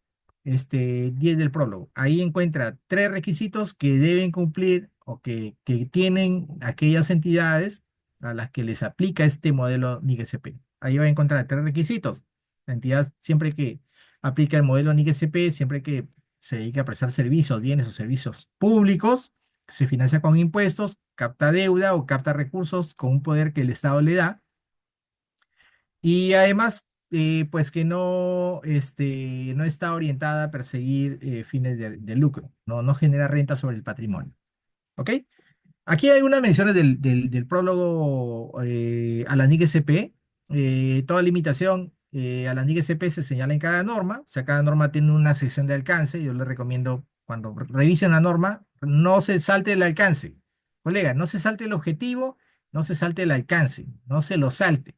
10 del prólogo. Ahí encuentra 3 requisitos que deben cumplir o que tienen aquellas entidades a las que les aplica este modelo NIC-SP. Ahí va a encontrar 3 requisitos. La entidad siempre que aplica el modelo NIC-SP, siempre que se dedica a prestar servicios, bienes o servicios públicos, se financia con impuestos, capta deuda o capta recursos con un poder que el Estado le da y además, pues que no está orientada a perseguir fines de lucro, no genera renta sobre el patrimonio. ¿Ok? Aquí hay unas menciones del prólogo a la NIC-SP. Toda limitación a la NIC-SP se señala en cada norma. O sea, cada norma tiene una sección de alcance. Yo les recomiendo, cuando revisen la norma, no se salte el alcance. Colega, no se salte el objetivo, no se salte el alcance, no se lo salte.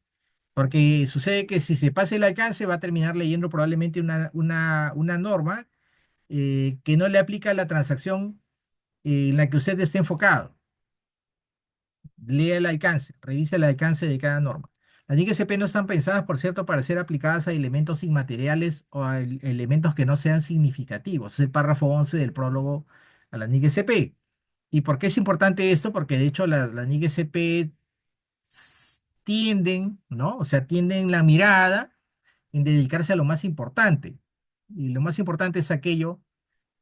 Porque sucede que si se pasa el alcance va a terminar leyendo probablemente una norma que no le aplica a la transacción en la que usted esté enfocado. Lea el alcance, revisa el alcance de cada norma. Las NIC-SP no están pensadas, por cierto, para ser aplicadas a elementos inmateriales o a elementos que no sean significativos. Es el párrafo 11 del prólogo a la NIC-SP. ¿Y por qué es importante esto? Porque de hecho las NIC-SP tienden, ¿no? O sea, tienden la mirada en dedicarse a lo más importante. Y lo más importante es aquello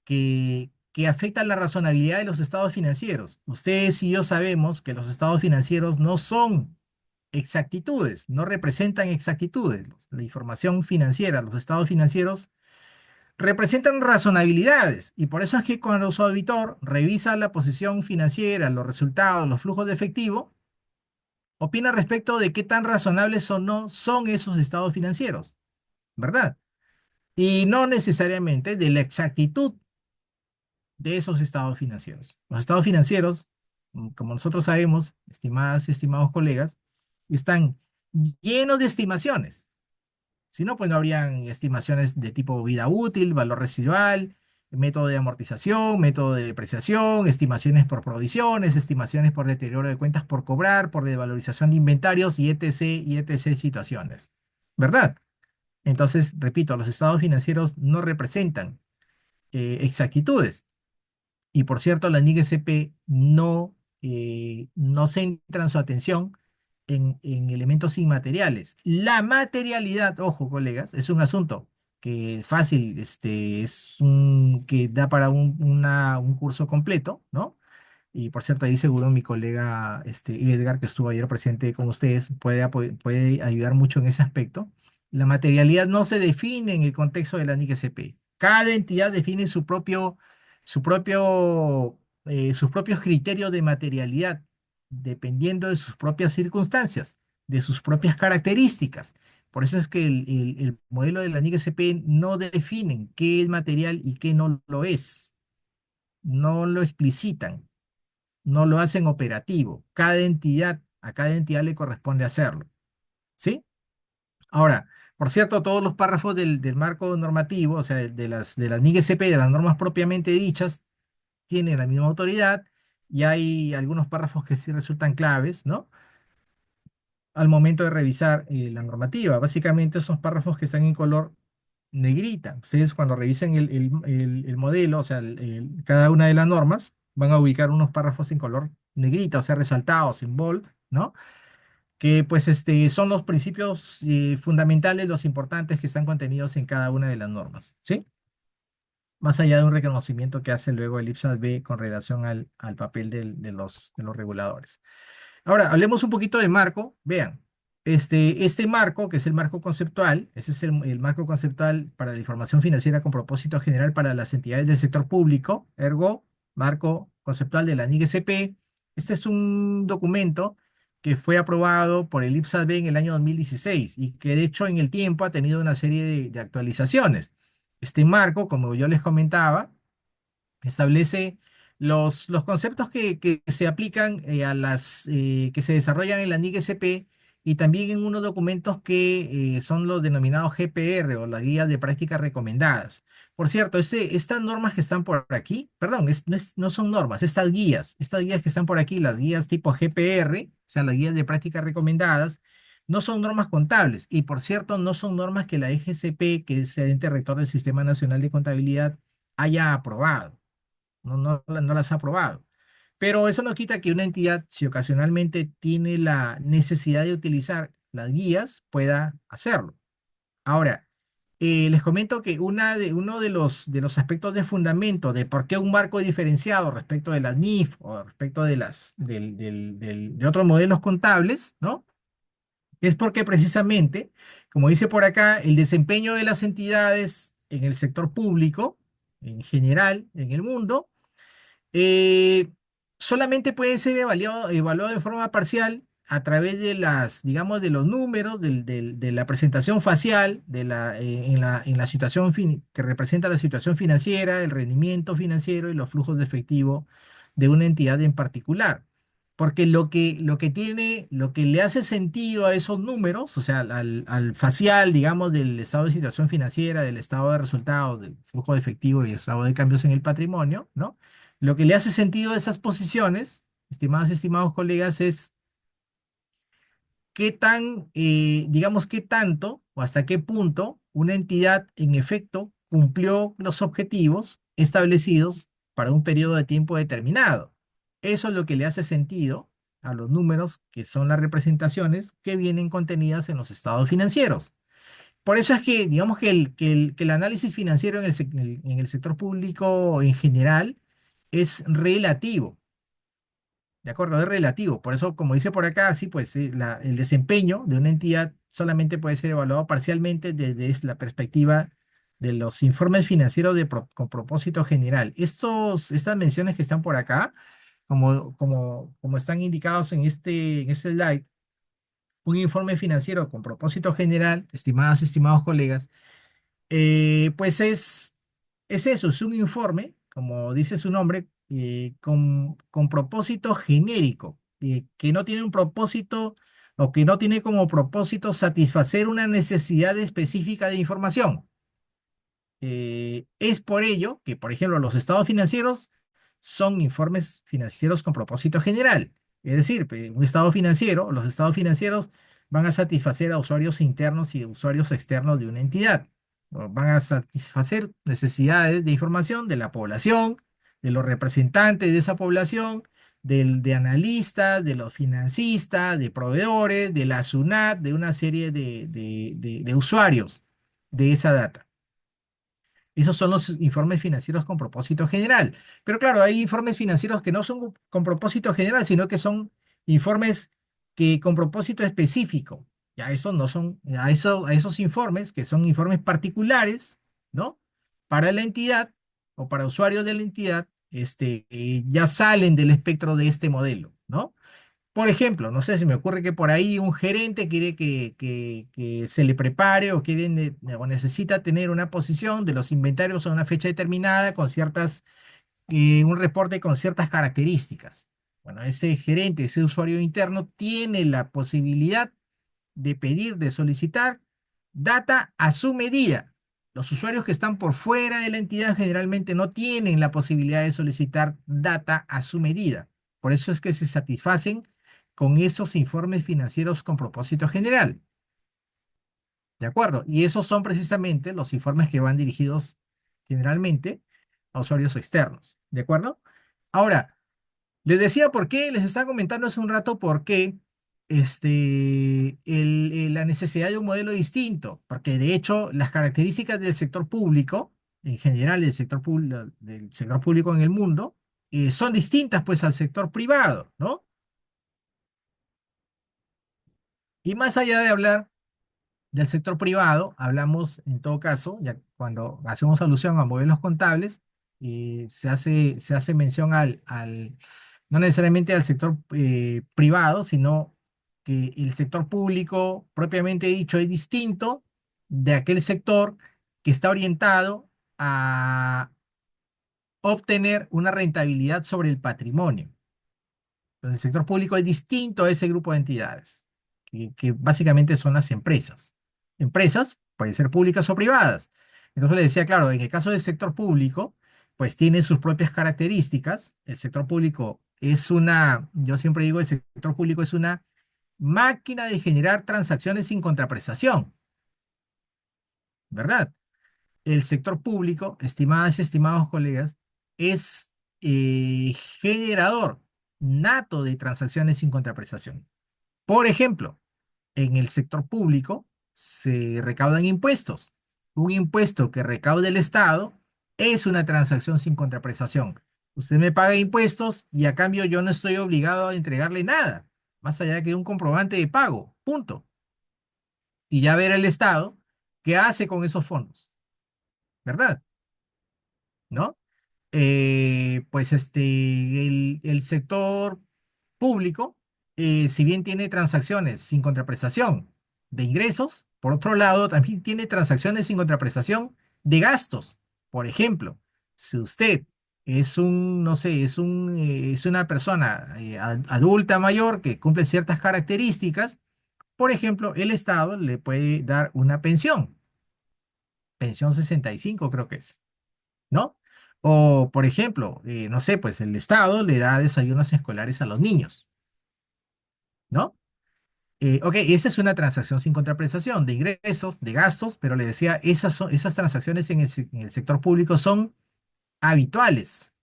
que afecta la razonabilidad de los estados financieros. Ustedes y yo sabemos que los estados financieros no son exactitudes, no representan exactitudes. La información financiera, los estados financieros representan razonabilidades. Y por eso es que cuando su auditor revisa la posición financiera, los resultados, los flujos de efectivo, opina respecto de qué tan razonables o no son esos estados financieros, ¿verdad? Y no necesariamente de la exactitud de esos estados financieros. Los estados financieros, como nosotros sabemos, estimadas y estimados colegas, están llenos de estimaciones, Si no, pues no habrían estimaciones de tipo vida útil, valor residual, método de amortización, método de depreciación, estimaciones por provisiones, estimaciones por deterioro de cuentas por cobrar, por devalorización de inventarios y etc. situaciones. ¿Verdad? Entonces, repito, los estados financieros no representan exactitudes. Y por cierto, la NIGSP no centran su atención en elementos inmateriales. La materialidad, ojo, colegas, es un asunto que fácil, que da para un curso completo, ¿no? Y por cierto, ahí seguro mi colega Edgar, que estuvo ayer presente con ustedes, puede ayudar mucho en ese aspecto. La materialidad no se define en el contexto de la NIC-SP. Cada entidad define sus propios criterios de materialidad, dependiendo de sus propias circunstancias, de sus propias características. Por eso es que el modelo de la NIC-SP no definen qué es material y qué no lo es. No lo explicitan, no lo hacen operativo. A cada entidad le corresponde hacerlo. ¿Sí? Ahora, por cierto, todos los párrafos del marco normativo, o sea, de las NIG-SP, de las normas propiamente dichas, tienen la misma autoridad y hay algunos párrafos que sí resultan claves, ¿no? Al momento de revisar la normativa. Básicamente, esos párrafos que están en color negrita. Ustedes cuando revisen el modelo, o sea, cada una de las normas, van a ubicar unos párrafos en color negrita, o sea, resaltados en bold, ¿no? Que pues son los principios fundamentales, los importantes que están contenidos en cada una de las normas, ¿sí? Más allá de un reconocimiento que hace luego el IPSAS-B con relación al papel de los reguladores. Ahora, hablemos un poquito de marco. Vean, este marco, que es el marco conceptual, ese es el marco conceptual para la información financiera con propósito general para las entidades del sector público, ergo, marco conceptual de la NIGSP. Este es un documento que fue aprobado por el IPSAS-B en el año 2016 y que de hecho en el tiempo ha tenido una serie de actualizaciones. Este marco, como yo les comentaba, establece los conceptos que se aplican que se desarrollan en la NIC-SP y también en unos documentos que son los denominados GPR o las guías de prácticas recomendadas. Por cierto, estas normas que están por aquí, perdón, no son normas, estas guías que están por aquí, las guías tipo GPR, o sea, las guías de prácticas recomendadas, no son normas contables y por cierto, no son normas que la EGCP, que es el ente rector del Sistema Nacional de Contabilidad, haya aprobado, no las ha aprobado. Pero eso no quita que una entidad, si ocasionalmente tiene la necesidad de utilizar las guías, pueda hacerlo. Ahora, les comento que uno de los aspectos de fundamento de por qué un marco diferenciado respecto de las NIF o respecto de otros modelos contables, ¿no? Es porque precisamente, como dice por acá, el desempeño de las entidades en el sector público, en general, en el mundo, eh, solamente puede ser evaluado de forma parcial a través digamos, de los números, de la presentación facial, en la situación que representa la situación financiera, el rendimiento financiero y los flujos de efectivo de una entidad en particular. Porque lo que le hace sentido a esos números, o sea, al facial, digamos, del estado de situación financiera, del estado de resultados, del flujo de efectivo y estado de cambios en el patrimonio, ¿no? Lo que le hace sentido a esas posiciones, estimados colegas, es digamos, qué tanto o hasta qué punto una entidad en efecto cumplió los objetivos establecidos para un periodo de tiempo determinado. Eso es lo que le hace sentido a los números, que son las representaciones que vienen contenidas en los estados financieros. Por eso es que, digamos que el análisis financiero en el sector público en general es relativo. ¿De acuerdo? Es relativo. Por eso, como dice por acá, sí, pues el desempeño de una entidad solamente puede ser evaluado parcialmente desde la perspectiva de los informes financieros con propósito general. Estas menciones que están por acá, como están indicados en este slide, un informe financiero con propósito general, estimados colegas, pues es eso, es un informe, como dice su nombre, con propósito genérico, que no tiene un propósito o que no tiene como propósito satisfacer una necesidad específica de información. Es por ello que, por ejemplo, los estados financieros son informes financieros con propósito general. Es decir, un estado financiero, los estados financieros van a satisfacer a usuarios internos y usuarios externos de una entidad. O van a satisfacer necesidades de información de la población, de los representantes de esa población, de analistas, de los financistas, de proveedores, de la SUNAT, de una serie de usuarios de esa data. Esos son los informes financieros con propósito general. Pero claro, hay informes financieros que no son con propósito general, sino que son informes que con propósito específico. Ya esos no son, a esos informes, que son informes particulares, ¿no? Para la entidad o para usuarios de la entidad, ya salen del espectro de este modelo, ¿no? Por ejemplo, no sé, se me ocurre que por ahí un gerente quiere que se le prepare o, o necesita tener una posición de los inventarios a una fecha determinada con un reporte con ciertas características. Bueno, ese gerente, ese usuario interno tiene la posibilidad de pedir, de solicitar data a su medida. Los usuarios que están por fuera de la entidad generalmente no tienen la posibilidad de solicitar data a su medida. Por eso es que se satisfacen con esos informes financieros con propósito general. ¿De acuerdo? Y esos son precisamente los informes que van dirigidos generalmente a usuarios externos. ¿De acuerdo? Ahora, les decía por qué, les estaba comentando hace un rato por qué la necesidad de un modelo distinto, porque de hecho las características del sector público, en general del sector público en el mundo, son distintas pues al sector privado, ¿no? Y más allá de hablar del sector privado, hablamos en todo caso, ya cuando hacemos alusión a modelos contables, se hace mención no necesariamente al sector privado, sino que el sector público, propiamente dicho, es distinto de aquel sector que está orientado a obtener una rentabilidad sobre el patrimonio. Entonces, el sector público es distinto a ese grupo de entidades, que básicamente son las empresas. Empresas pueden ser públicas o privadas. Entonces le decía, claro, en el caso del sector público, pues tiene sus propias características. El sector público yo siempre digo, el sector público es una máquina de generar transacciones sin contraprestación, ¿verdad? El sector público, estimadas y estimados colegas, es generador nato de transacciones sin contraprestación. Por ejemplo, en el sector público se recaudan impuestos. Un impuesto que recaude el Estado es una transacción sin contraprestación. Usted me paga impuestos y a cambio yo no estoy obligado a entregarle nada, más allá que un comprobante de pago, punto. Y ya ver el Estado qué hace con esos fondos, ¿verdad? ¿No? Pues el sector público, si bien tiene transacciones sin contraprestación de ingresos, por otro lado, también tiene transacciones sin contraprestación de gastos. Por ejemplo, si usted no sé, es una persona adulta mayor que cumple ciertas características, por ejemplo, el Estado le puede dar una pensión 65 creo que es. ¿No? O, por ejemplo, no sé, pues el Estado le da desayunos escolares a los niños, ¿no? Ok, esa es una transacción sin contraprestación de ingresos, de gastos, pero le decía, esas transacciones en el sector público son habituales.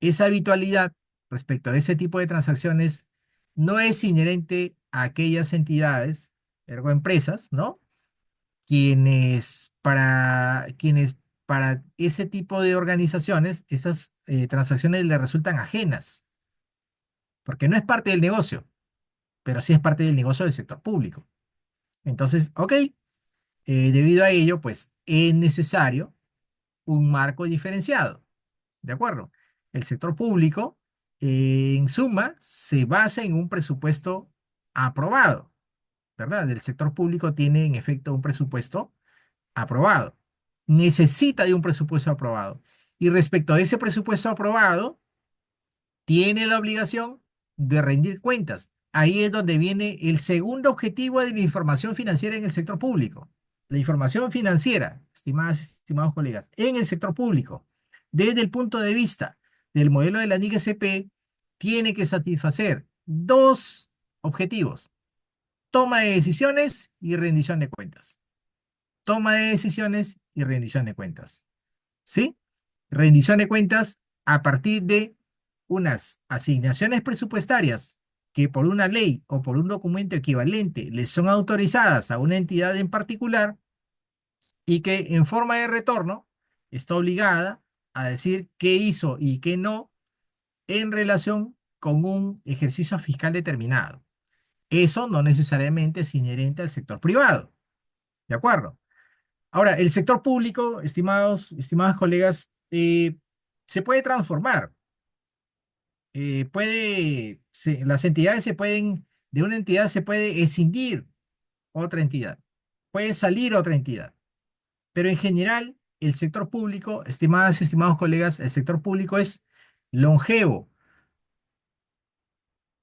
Esa habitualidad respecto a ese tipo de transacciones no es inherente a aquellas entidades, ergo empresas, ¿no? Quienes para ese tipo de organizaciones, esas transacciones le resultan ajenas, porque no es parte del negocio, pero sí es parte del negocio del sector público. Entonces, ok, debido a ello, pues es necesario un marco diferenciado, ¿de acuerdo? El sector público, en suma, se basa en un presupuesto aprobado, ¿verdad? El sector público tiene en efecto un presupuesto aprobado. Necesita de un presupuesto aprobado. Y respecto a ese presupuesto aprobado, tiene la obligación de rendir cuentas. ahí es donde viene el segundo objetivo de la información financiera en el sector público. La información financiera, estimadas y estimados colegas, en el sector público, desde el punto de vista del modelo de la NIC-SP, tiene que satisfacer dos objetivos: toma de decisiones y rendición de cuentas. Toma de decisiones y rendición de cuentas. ¿Sí? Rendición de cuentas a partir de unas asignaciones presupuestarias que por una ley o por un documento equivalente les son autorizadas a una entidad en particular y que en forma de retorno está obligada a decir qué hizo y qué no en relación con un ejercicio fiscal determinado. Eso no necesariamente es inherente al sector privado. ¿De acuerdo? Ahora, el sector público, estimados colegas, se puede transformar. Las entidades de una entidad se puede escindir otra entidad, puede salir otra entidad, pero en general el sector público, estimados colegas, el sector público es longevo.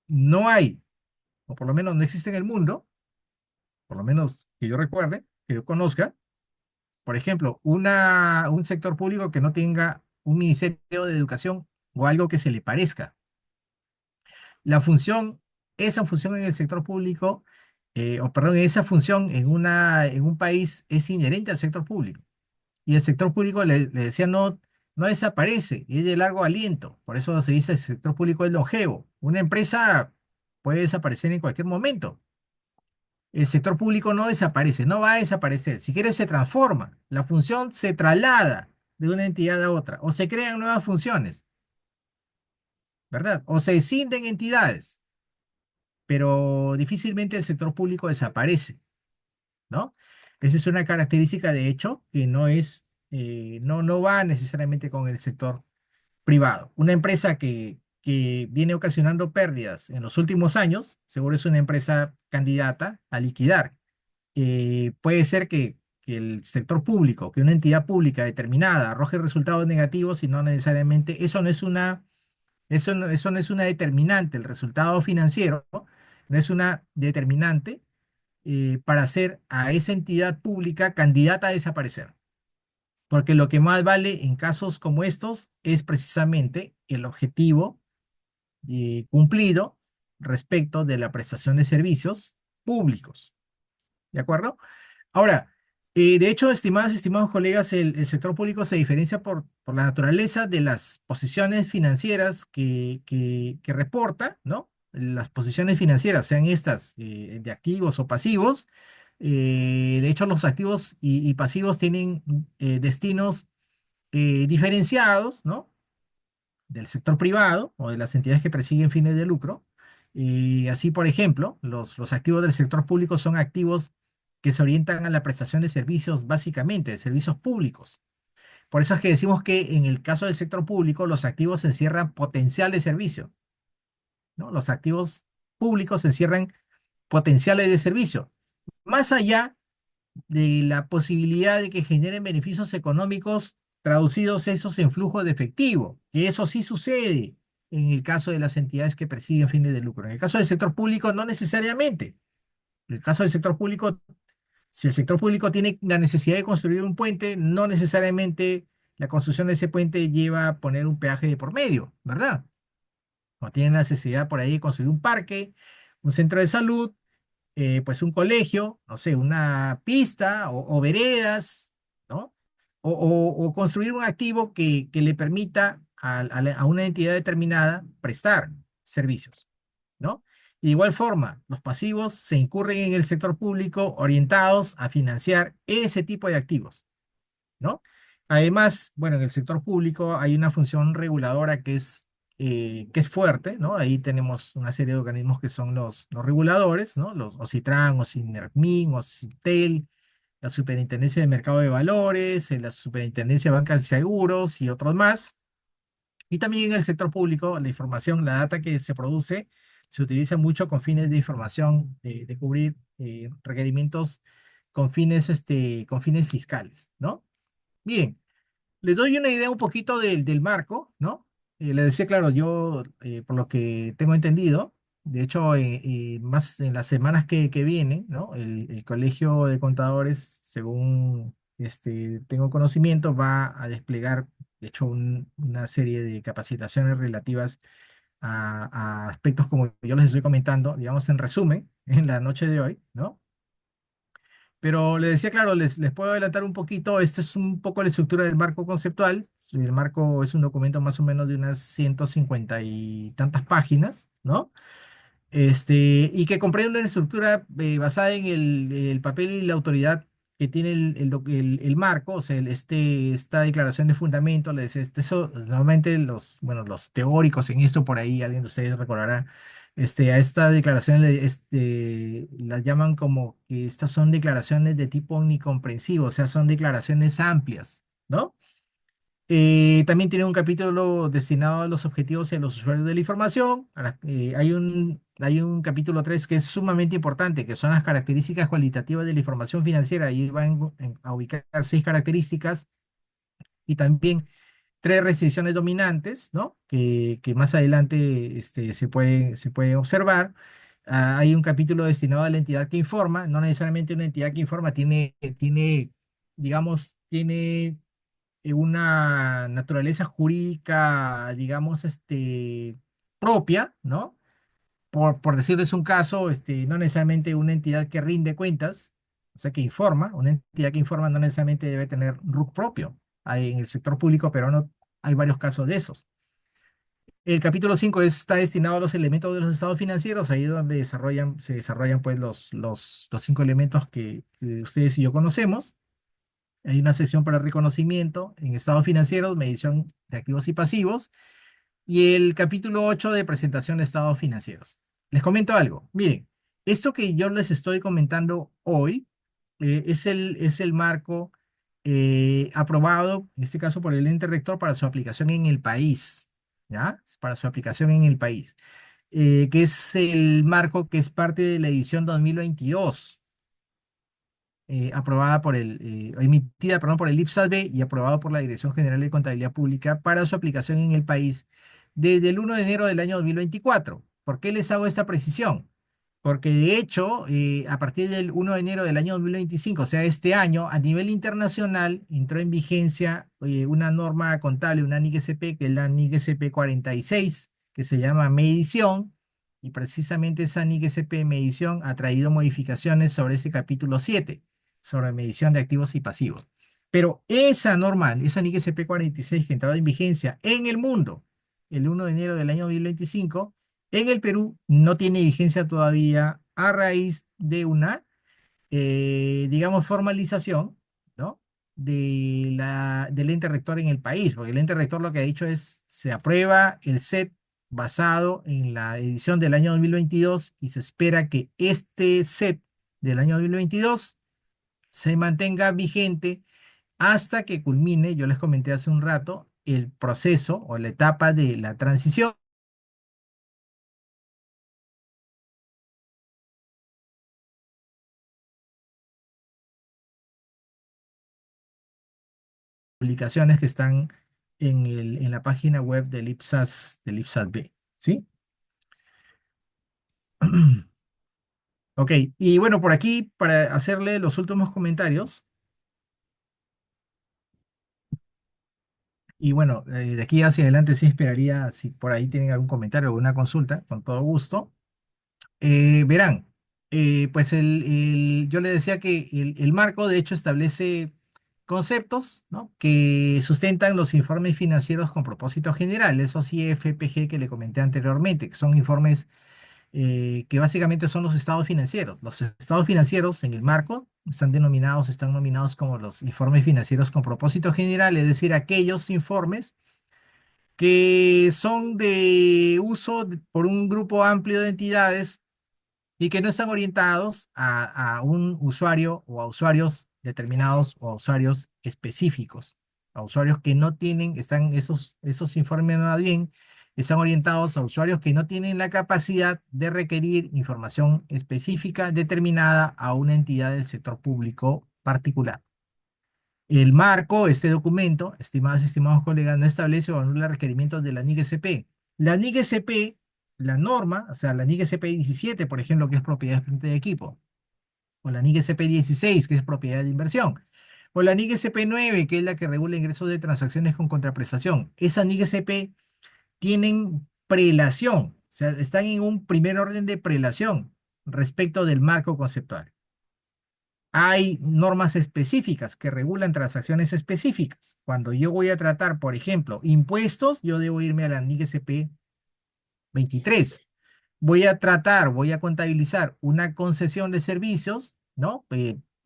No hay, o por lo menos no existe en el mundo, por lo menos que yo recuerde, que yo conozca, por ejemplo, un sector público que no tenga un ministerio de educación o algo que se le parezca. La función, esa función en el sector público, o perdón, esa función en un país es inherente al sector público. Y el sector público le decía no, no desaparece, es de largo aliento. Por eso se dice el sector público es longevo. Una empresa puede desaparecer en cualquier momento. El sector público no desaparece, no va a desaparecer. Si quiere, se transforma. La función se traslada de una entidad a otra, o se crean nuevas funciones, ¿verdad? O se escinden entidades, pero difícilmente el sector público desaparece, ¿no? Esa es una característica, de hecho, que no va necesariamente con el sector privado. Una empresa que viene ocasionando pérdidas en los últimos años, seguro es una empresa candidata a liquidar. Puede ser que el sector público, que una entidad pública determinada arroje resultados negativos y no necesariamente, eso no es una determinante, el resultado financiero no es una determinante para hacer a esa entidad pública candidata a desaparecer. Porque lo que más vale en casos como estos es precisamente el objetivo cumplido respecto de la prestación de servicios públicos. ¿De acuerdo? Ahora, de hecho, estimados colegas, el sector público se diferencia por la naturaleza de las posiciones financieras que reporta, ¿no? Las posiciones financieras, sean estas de activos o pasivos. De hecho, los activos y pasivos tienen destinos diferenciados, ¿no? Del sector privado o de las entidades que persiguen fines de lucro. Y así, por ejemplo, los activos del sector público son activos que se orientan a la prestación de servicios, básicamente, de servicios públicos. Por eso es que decimos que en el caso del sector público, los activos encierran potencial de servicio, ¿no? Los activos públicos encierran potenciales de servicio, más allá de la posibilidad de que generen beneficios económicos traducidos esos en flujo de efectivo, que eso sí sucede en el caso de las entidades que persiguen fines de lucro. En el caso del sector público, no necesariamente. En el caso del sector público, si el sector público tiene la necesidad de construir un puente, no necesariamente la construcción de ese puente lleva a poner un peaje de por medio, ¿verdad? O tiene la necesidad por ahí de construir un parque, un centro de salud, pues un colegio, no sé, una pista o veredas, ¿no? O construir un activo que le permita a una entidad determinada prestar servicios, ¿no? De igual forma, los pasivos se incurren en el sector público orientados a financiar ese tipo de activos, ¿no? Además, bueno, en el sector público hay una función reguladora que es fuerte, ¿no? Ahí tenemos una serie de organismos que son los reguladores, ¿no? Los OCITRAN, OCINERMIN, OCITEL, la Superintendencia de Mercado de Valores, la Superintendencia de Bancas y Seguros y otros más. Y también en el sector público, la información, la data que se produce, se utiliza mucho con fines de información, de cubrir requerimientos con fines fiscales, ¿no? Bien, les doy una idea un poquito del marco, ¿no? Les decía, claro, yo, por lo que tengo entendido, De hecho, más en las semanas que vienen, ¿no? El Colegio de Contadores, según tengo conocimiento, va a desplegar, de hecho, una serie de capacitaciones relativas a aspectos como yo les estoy comentando, digamos en resumen, en la noche de hoy, ¿no? Pero les decía, claro, les puedo adelantar un poquito. Esta es un poco la estructura del marco conceptual. El marco es un documento más o menos de unas 150 y tantas páginas, ¿no? Y que comprende una estructura basada en el papel y la autoridad que tiene el marco, o sea, esta declaración de fundamento. Eso, normalmente bueno, los teóricos en esto, por ahí alguien de ustedes recordará, a esta declaración la llaman como que estas son declaraciones de tipo omnicomprensivo, o sea, son declaraciones amplias, ¿no? También tiene un capítulo destinado a los objetivos y a los usuarios de la información. Hay un capítulo 3 que es sumamente importante, que son las características cualitativas de la información financiera. Ahí van a ubicar 6 características y también 3 restricciones dominantes, ¿no? Que más adelante se pueden observar. Hay un capítulo destinado a la entidad que informa. No necesariamente una entidad que informa digamos, tiene una naturaleza jurídica, digamos, propia, ¿no? Por decirles un caso, no necesariamente una entidad que rinde cuentas, o sea, que informa, una entidad que informa no necesariamente debe tener RUC propio. En el sector público peruano hay varios casos de esos. El capítulo 5 está destinado a los elementos de los estados financieros, ahí es donde se desarrollan pues los 5 elementos que ustedes y yo conocemos. Hay una sección para reconocimiento en estados financieros, medición de activos y pasivos, y el capítulo 8 de presentación de estados financieros. Les comento algo. Miren, esto que yo les estoy comentando hoy es el marco aprobado, en este caso por el ente rector, para su aplicación en el país, ¿ya? Para su aplicación en el país, que es el marco que es parte de la edición 2022 emitida, perdón, por el IPSASB y aprobado por la Dirección General de Contabilidad Pública para su aplicación en el país desde el 1 de enero del año 2024. ¿Por qué les hago esta precisión? Porque de hecho, a partir del 1 de enero del año 2025, o sea, este año, a nivel internacional, entró en vigencia una norma contable, una NIC-SP, que es la NIC-SP 46, que se llama medición, y precisamente esa NIC-SP medición ha traído modificaciones sobre este capítulo 7 sobre medición de activos y pasivos. Pero esa normal, esa NIC SP 46 que entraba en vigencia en el mundo el 1 de enero del año 2025, en el Perú no tiene vigencia todavía a raíz de una, digamos, formalización, ¿no? Del ente rector en el país, porque el ente rector lo que ha dicho es, se aprueba el SET basado en la edición del año 2022 y se espera que este SET del año 2022 se mantenga vigente hasta que culmine, yo les comenté hace un rato, el proceso o la etapa de la transición, publicaciones que están en la página web del IPSAS B, ¿sí? Ok, y bueno, por aquí, para hacerle los últimos comentarios, y bueno, de aquí hacia adelante sí esperaría, si por ahí tienen algún comentario o alguna consulta, con todo gusto. Verán, pues yo le decía que el marco de hecho establece conceptos, ¿no? Que sustentan los informes financieros con propósito general, esos IFPG que le comenté anteriormente, que son informes que básicamente son los estados financieros. Los estados financieros en el marco están nominados como los informes financieros con propósito general, es decir, aquellos informes que son de uso por un grupo amplio de entidades y que no están orientados a un usuario o a usuarios determinados o a usuarios específicos, a usuarios que no tienen, esos informes más bien, están orientados a usuarios que no tienen la capacidad de requerir información específica determinada a una entidad del sector público particular. El marco, este documento, estimados y estimados colegas, no establece o anula requerimientos de la NIC-SP. La NIC-SP la norma, o sea, la NIC SP 17, por ejemplo, que es propiedad de equipo, o la NIC SP 16, que es propiedad de inversión, o la NIC SP 9, que es la que regula ingresos de transacciones con contraprestación. Esa NIC SP tienen prelación, o sea, están en un primer orden de prelación respecto del marco conceptual. Hay normas específicas que regulan transacciones específicas. Cuando yo voy a tratar, por ejemplo, impuestos, yo debo irme a la NIC SP 23. Voy a contabilizar una concesión de servicios, ¿no?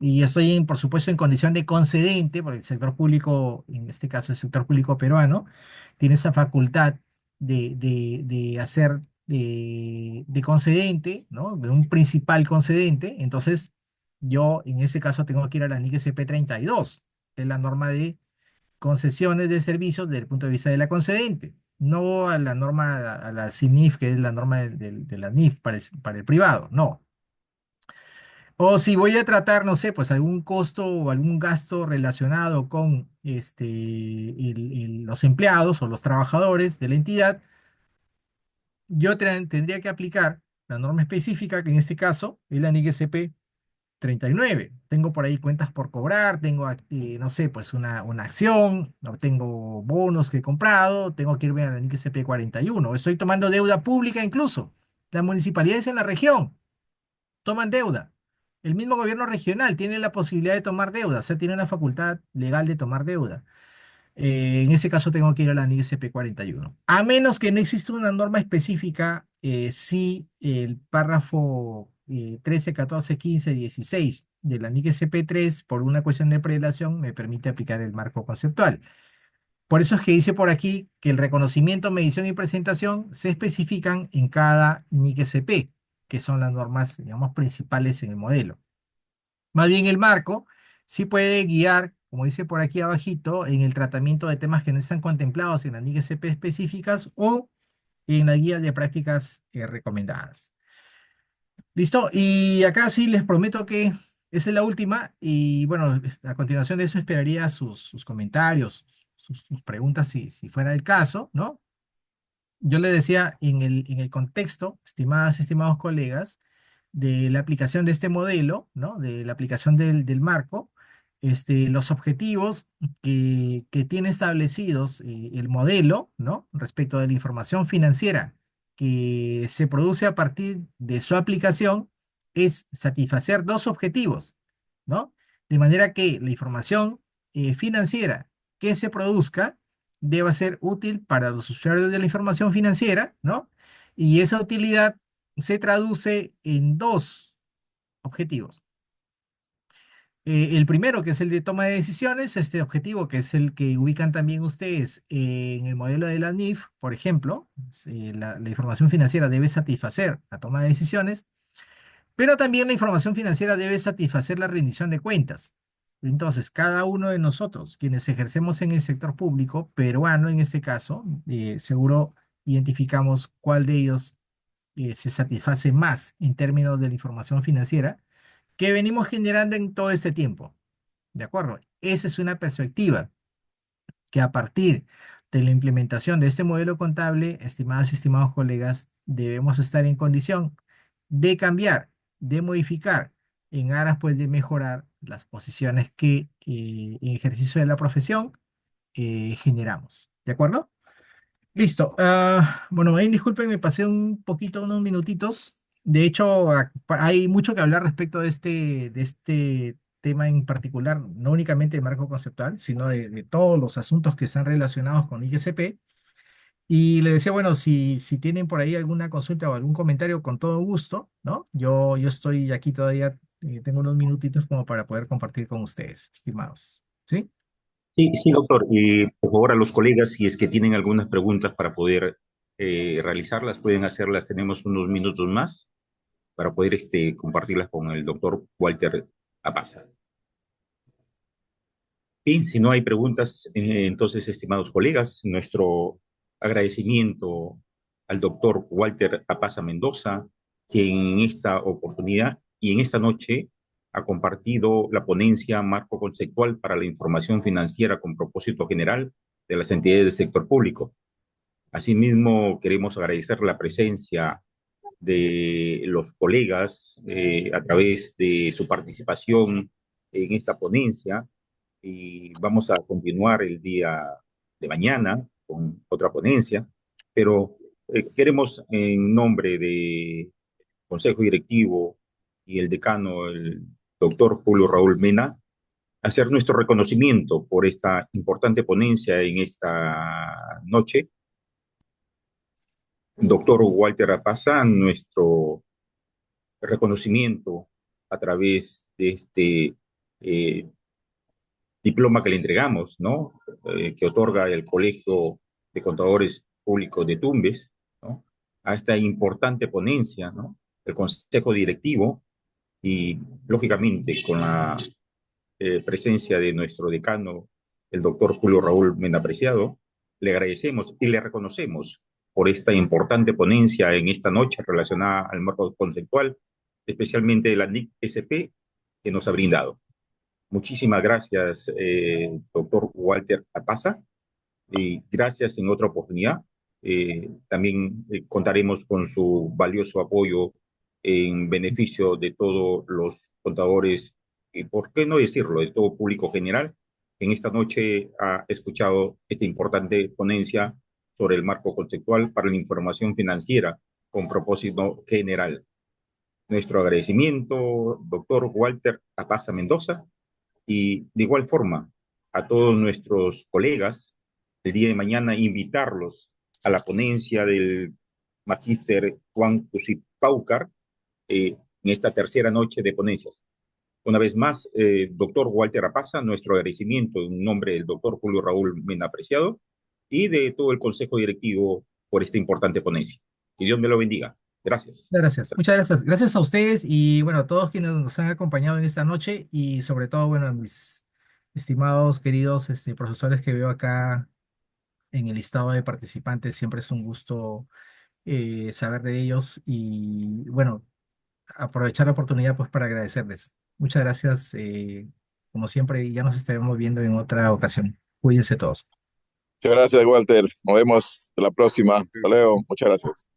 Y estoy, por supuesto, en condición de concedente, porque el sector público, en este caso el sector público peruano, tiene esa facultad de hacer de concedente, ¿no? De un principal concedente. Entonces, yo en ese caso tengo que ir a la NIC CP 32, que es la norma de concesiones de servicios desde el punto de vista de la concedente, no a la norma, a la CINIF, que es la norma de la NIF para el privado, no. O si voy a tratar, no sé, pues algún costo o algún gasto relacionado con los empleados o los trabajadores de la entidad, yo tendría que aplicar la norma específica, que en este caso es la NIGSP 39. Tengo por ahí cuentas por cobrar, tengo, no sé, pues una acción, o tengo bonos que he comprado, tengo que irme a la NIC 41. Estoy tomando deuda pública incluso. Las municipalidades en la región toman deuda. El mismo gobierno regional tiene la posibilidad de tomar deuda, o sea, tiene la facultad legal de tomar deuda. En ese caso tengo que ir a la NISP 41. A menos que no exista una norma específica, si el párrafo 13, 14, 15, 16 de la NISP 3, por una cuestión de prelación, me permite aplicar el marco conceptual. Por eso es que dice por aquí que el reconocimiento, medición y presentación se especifican en cada NISP, que son las normas, digamos, principales en el modelo. Más bien el marco sí puede guiar, como dice por aquí abajito, en el tratamiento de temas que no están contemplados en las NIGSP específicas o en la guía de prácticas recomendadas. ¿Listo? Y acá sí les prometo que esa es la última y bueno, a continuación de eso esperaría sus comentarios, sus preguntas si fuera el caso, ¿no? Yo le decía en el contexto, estimadas, estimados colegas, de la aplicación de este modelo, ¿no? De la aplicación del marco, los objetivos que tiene establecidos el modelo, ¿no? Respecto de la información financiera que se produce a partir de su aplicación, es satisfacer dos objetivos, ¿no? De manera que la información financiera que se produzca deba ser útil para los usuarios de la información financiera, ¿no? Y esa utilidad se traduce en dos objetivos. El primero, que es el de toma de decisiones, este objetivo, que es el que ubican también ustedes en el modelo de la NIF, por ejemplo, la información financiera debe satisfacer la toma de decisiones, pero también la información financiera debe satisfacer la rendición de cuentas. Entonces, cada uno de nosotros, quienes ejercemos en el sector público, peruano en este caso, seguro identificamos cuál de ellos se satisface más en términos de la información financiera que venimos generando en todo este tiempo. ¿De acuerdo? Esa es una perspectiva que a partir de la implementación de este modelo contable, estimadas y estimados colegas, debemos estar en condición de cambiar, de modificar, en aras pues de mejorar las posiciones que en ejercicio de la profesión generamos. ¿De acuerdo? Listo. Bueno, ahí disculpen, me pasé un poquito, unos minutitos. De hecho, hay mucho que hablar respecto de este tema en particular, no únicamente de marco conceptual, sino de todos los asuntos que están relacionados con IGCP. Y le decía, bueno, si tienen por ahí alguna consulta o algún comentario, con todo gusto, ¿no? Yo estoy aquí todavía, tengo unos minutitos como para poder compartir con ustedes, estimados. ¿Sí? Sí, sí, doctor. Y por favor, a los colegas, si es que tienen algunas preguntas para poder realizarlas, pueden hacerlas. Tenemos unos minutos más para poder compartirlas con el doctor Walter Apaza. Bien, si no hay preguntas, entonces, estimados colegas, nuestro agradecimiento al doctor Walter Apaza Mendoza, quien en esta oportunidad y en esta noche ha compartido la ponencia Marco Conceptual para la Información Financiera con Propósito General de las entidades del sector público. Asimismo, queremos agradecer la presencia de los colegas a través de su participación en esta ponencia y vamos a continuar el día de mañana con otra ponencia, pero queremos en nombre de Consejo Directivo y el decano, el doctor Julio Raúl Mena, hacer nuestro reconocimiento por esta importante ponencia en esta noche. Doctor Walter Rapaza, nuestro reconocimiento a través de este eh, diploma que le entregamos, ¿no? Que otorga el Colegio de Contadores Públicos de Tumbes, ¿no? A esta importante ponencia, ¿no? El Consejo Directivo y, lógicamente, con la presencia de nuestro decano, el doctor Julio Raúl Mena Preciado, le agradecemos y le reconocemos por esta importante ponencia en esta noche relacionada al marco conceptual, especialmente de la NIC-SP que nos ha brindado. Muchísimas gracias, doctor Walter Apaza, y gracias en otra oportunidad. También contaremos con su valioso apoyo en beneficio de todos los contadores y, por qué no decirlo, de todo público general. En esta noche ha escuchado esta importante ponencia sobre el marco conceptual para la información financiera con propósito general. Nuestro agradecimiento, doctor Walter Apaza Mendoza, y de igual forma a todos nuestros colegas, el día de mañana invitarlos a la ponencia del magíster Juan Paucar en esta tercera noche de ponencias. Una vez más, doctor Walter Apaza, nuestro agradecimiento en nombre del doctor Julio Raúl Mena Apreciado y de todo el Consejo Directivo por esta importante ponencia. Que Dios me lo bendiga. Gracias. Gracias, muchas gracias. Gracias a ustedes y bueno, a todos quienes nos han acompañado en esta noche y sobre todo, bueno, a mis estimados, queridos profesores que veo acá en el listado de participantes. Siempre es un gusto saber de ellos y bueno, aprovechar la oportunidad pues para agradecerles. Muchas gracias, como siempre, y ya nos estaremos viendo en otra ocasión. Cuídense todos. Muchas gracias, Walter. Nos vemos la próxima. Hasta luego. Muchas gracias.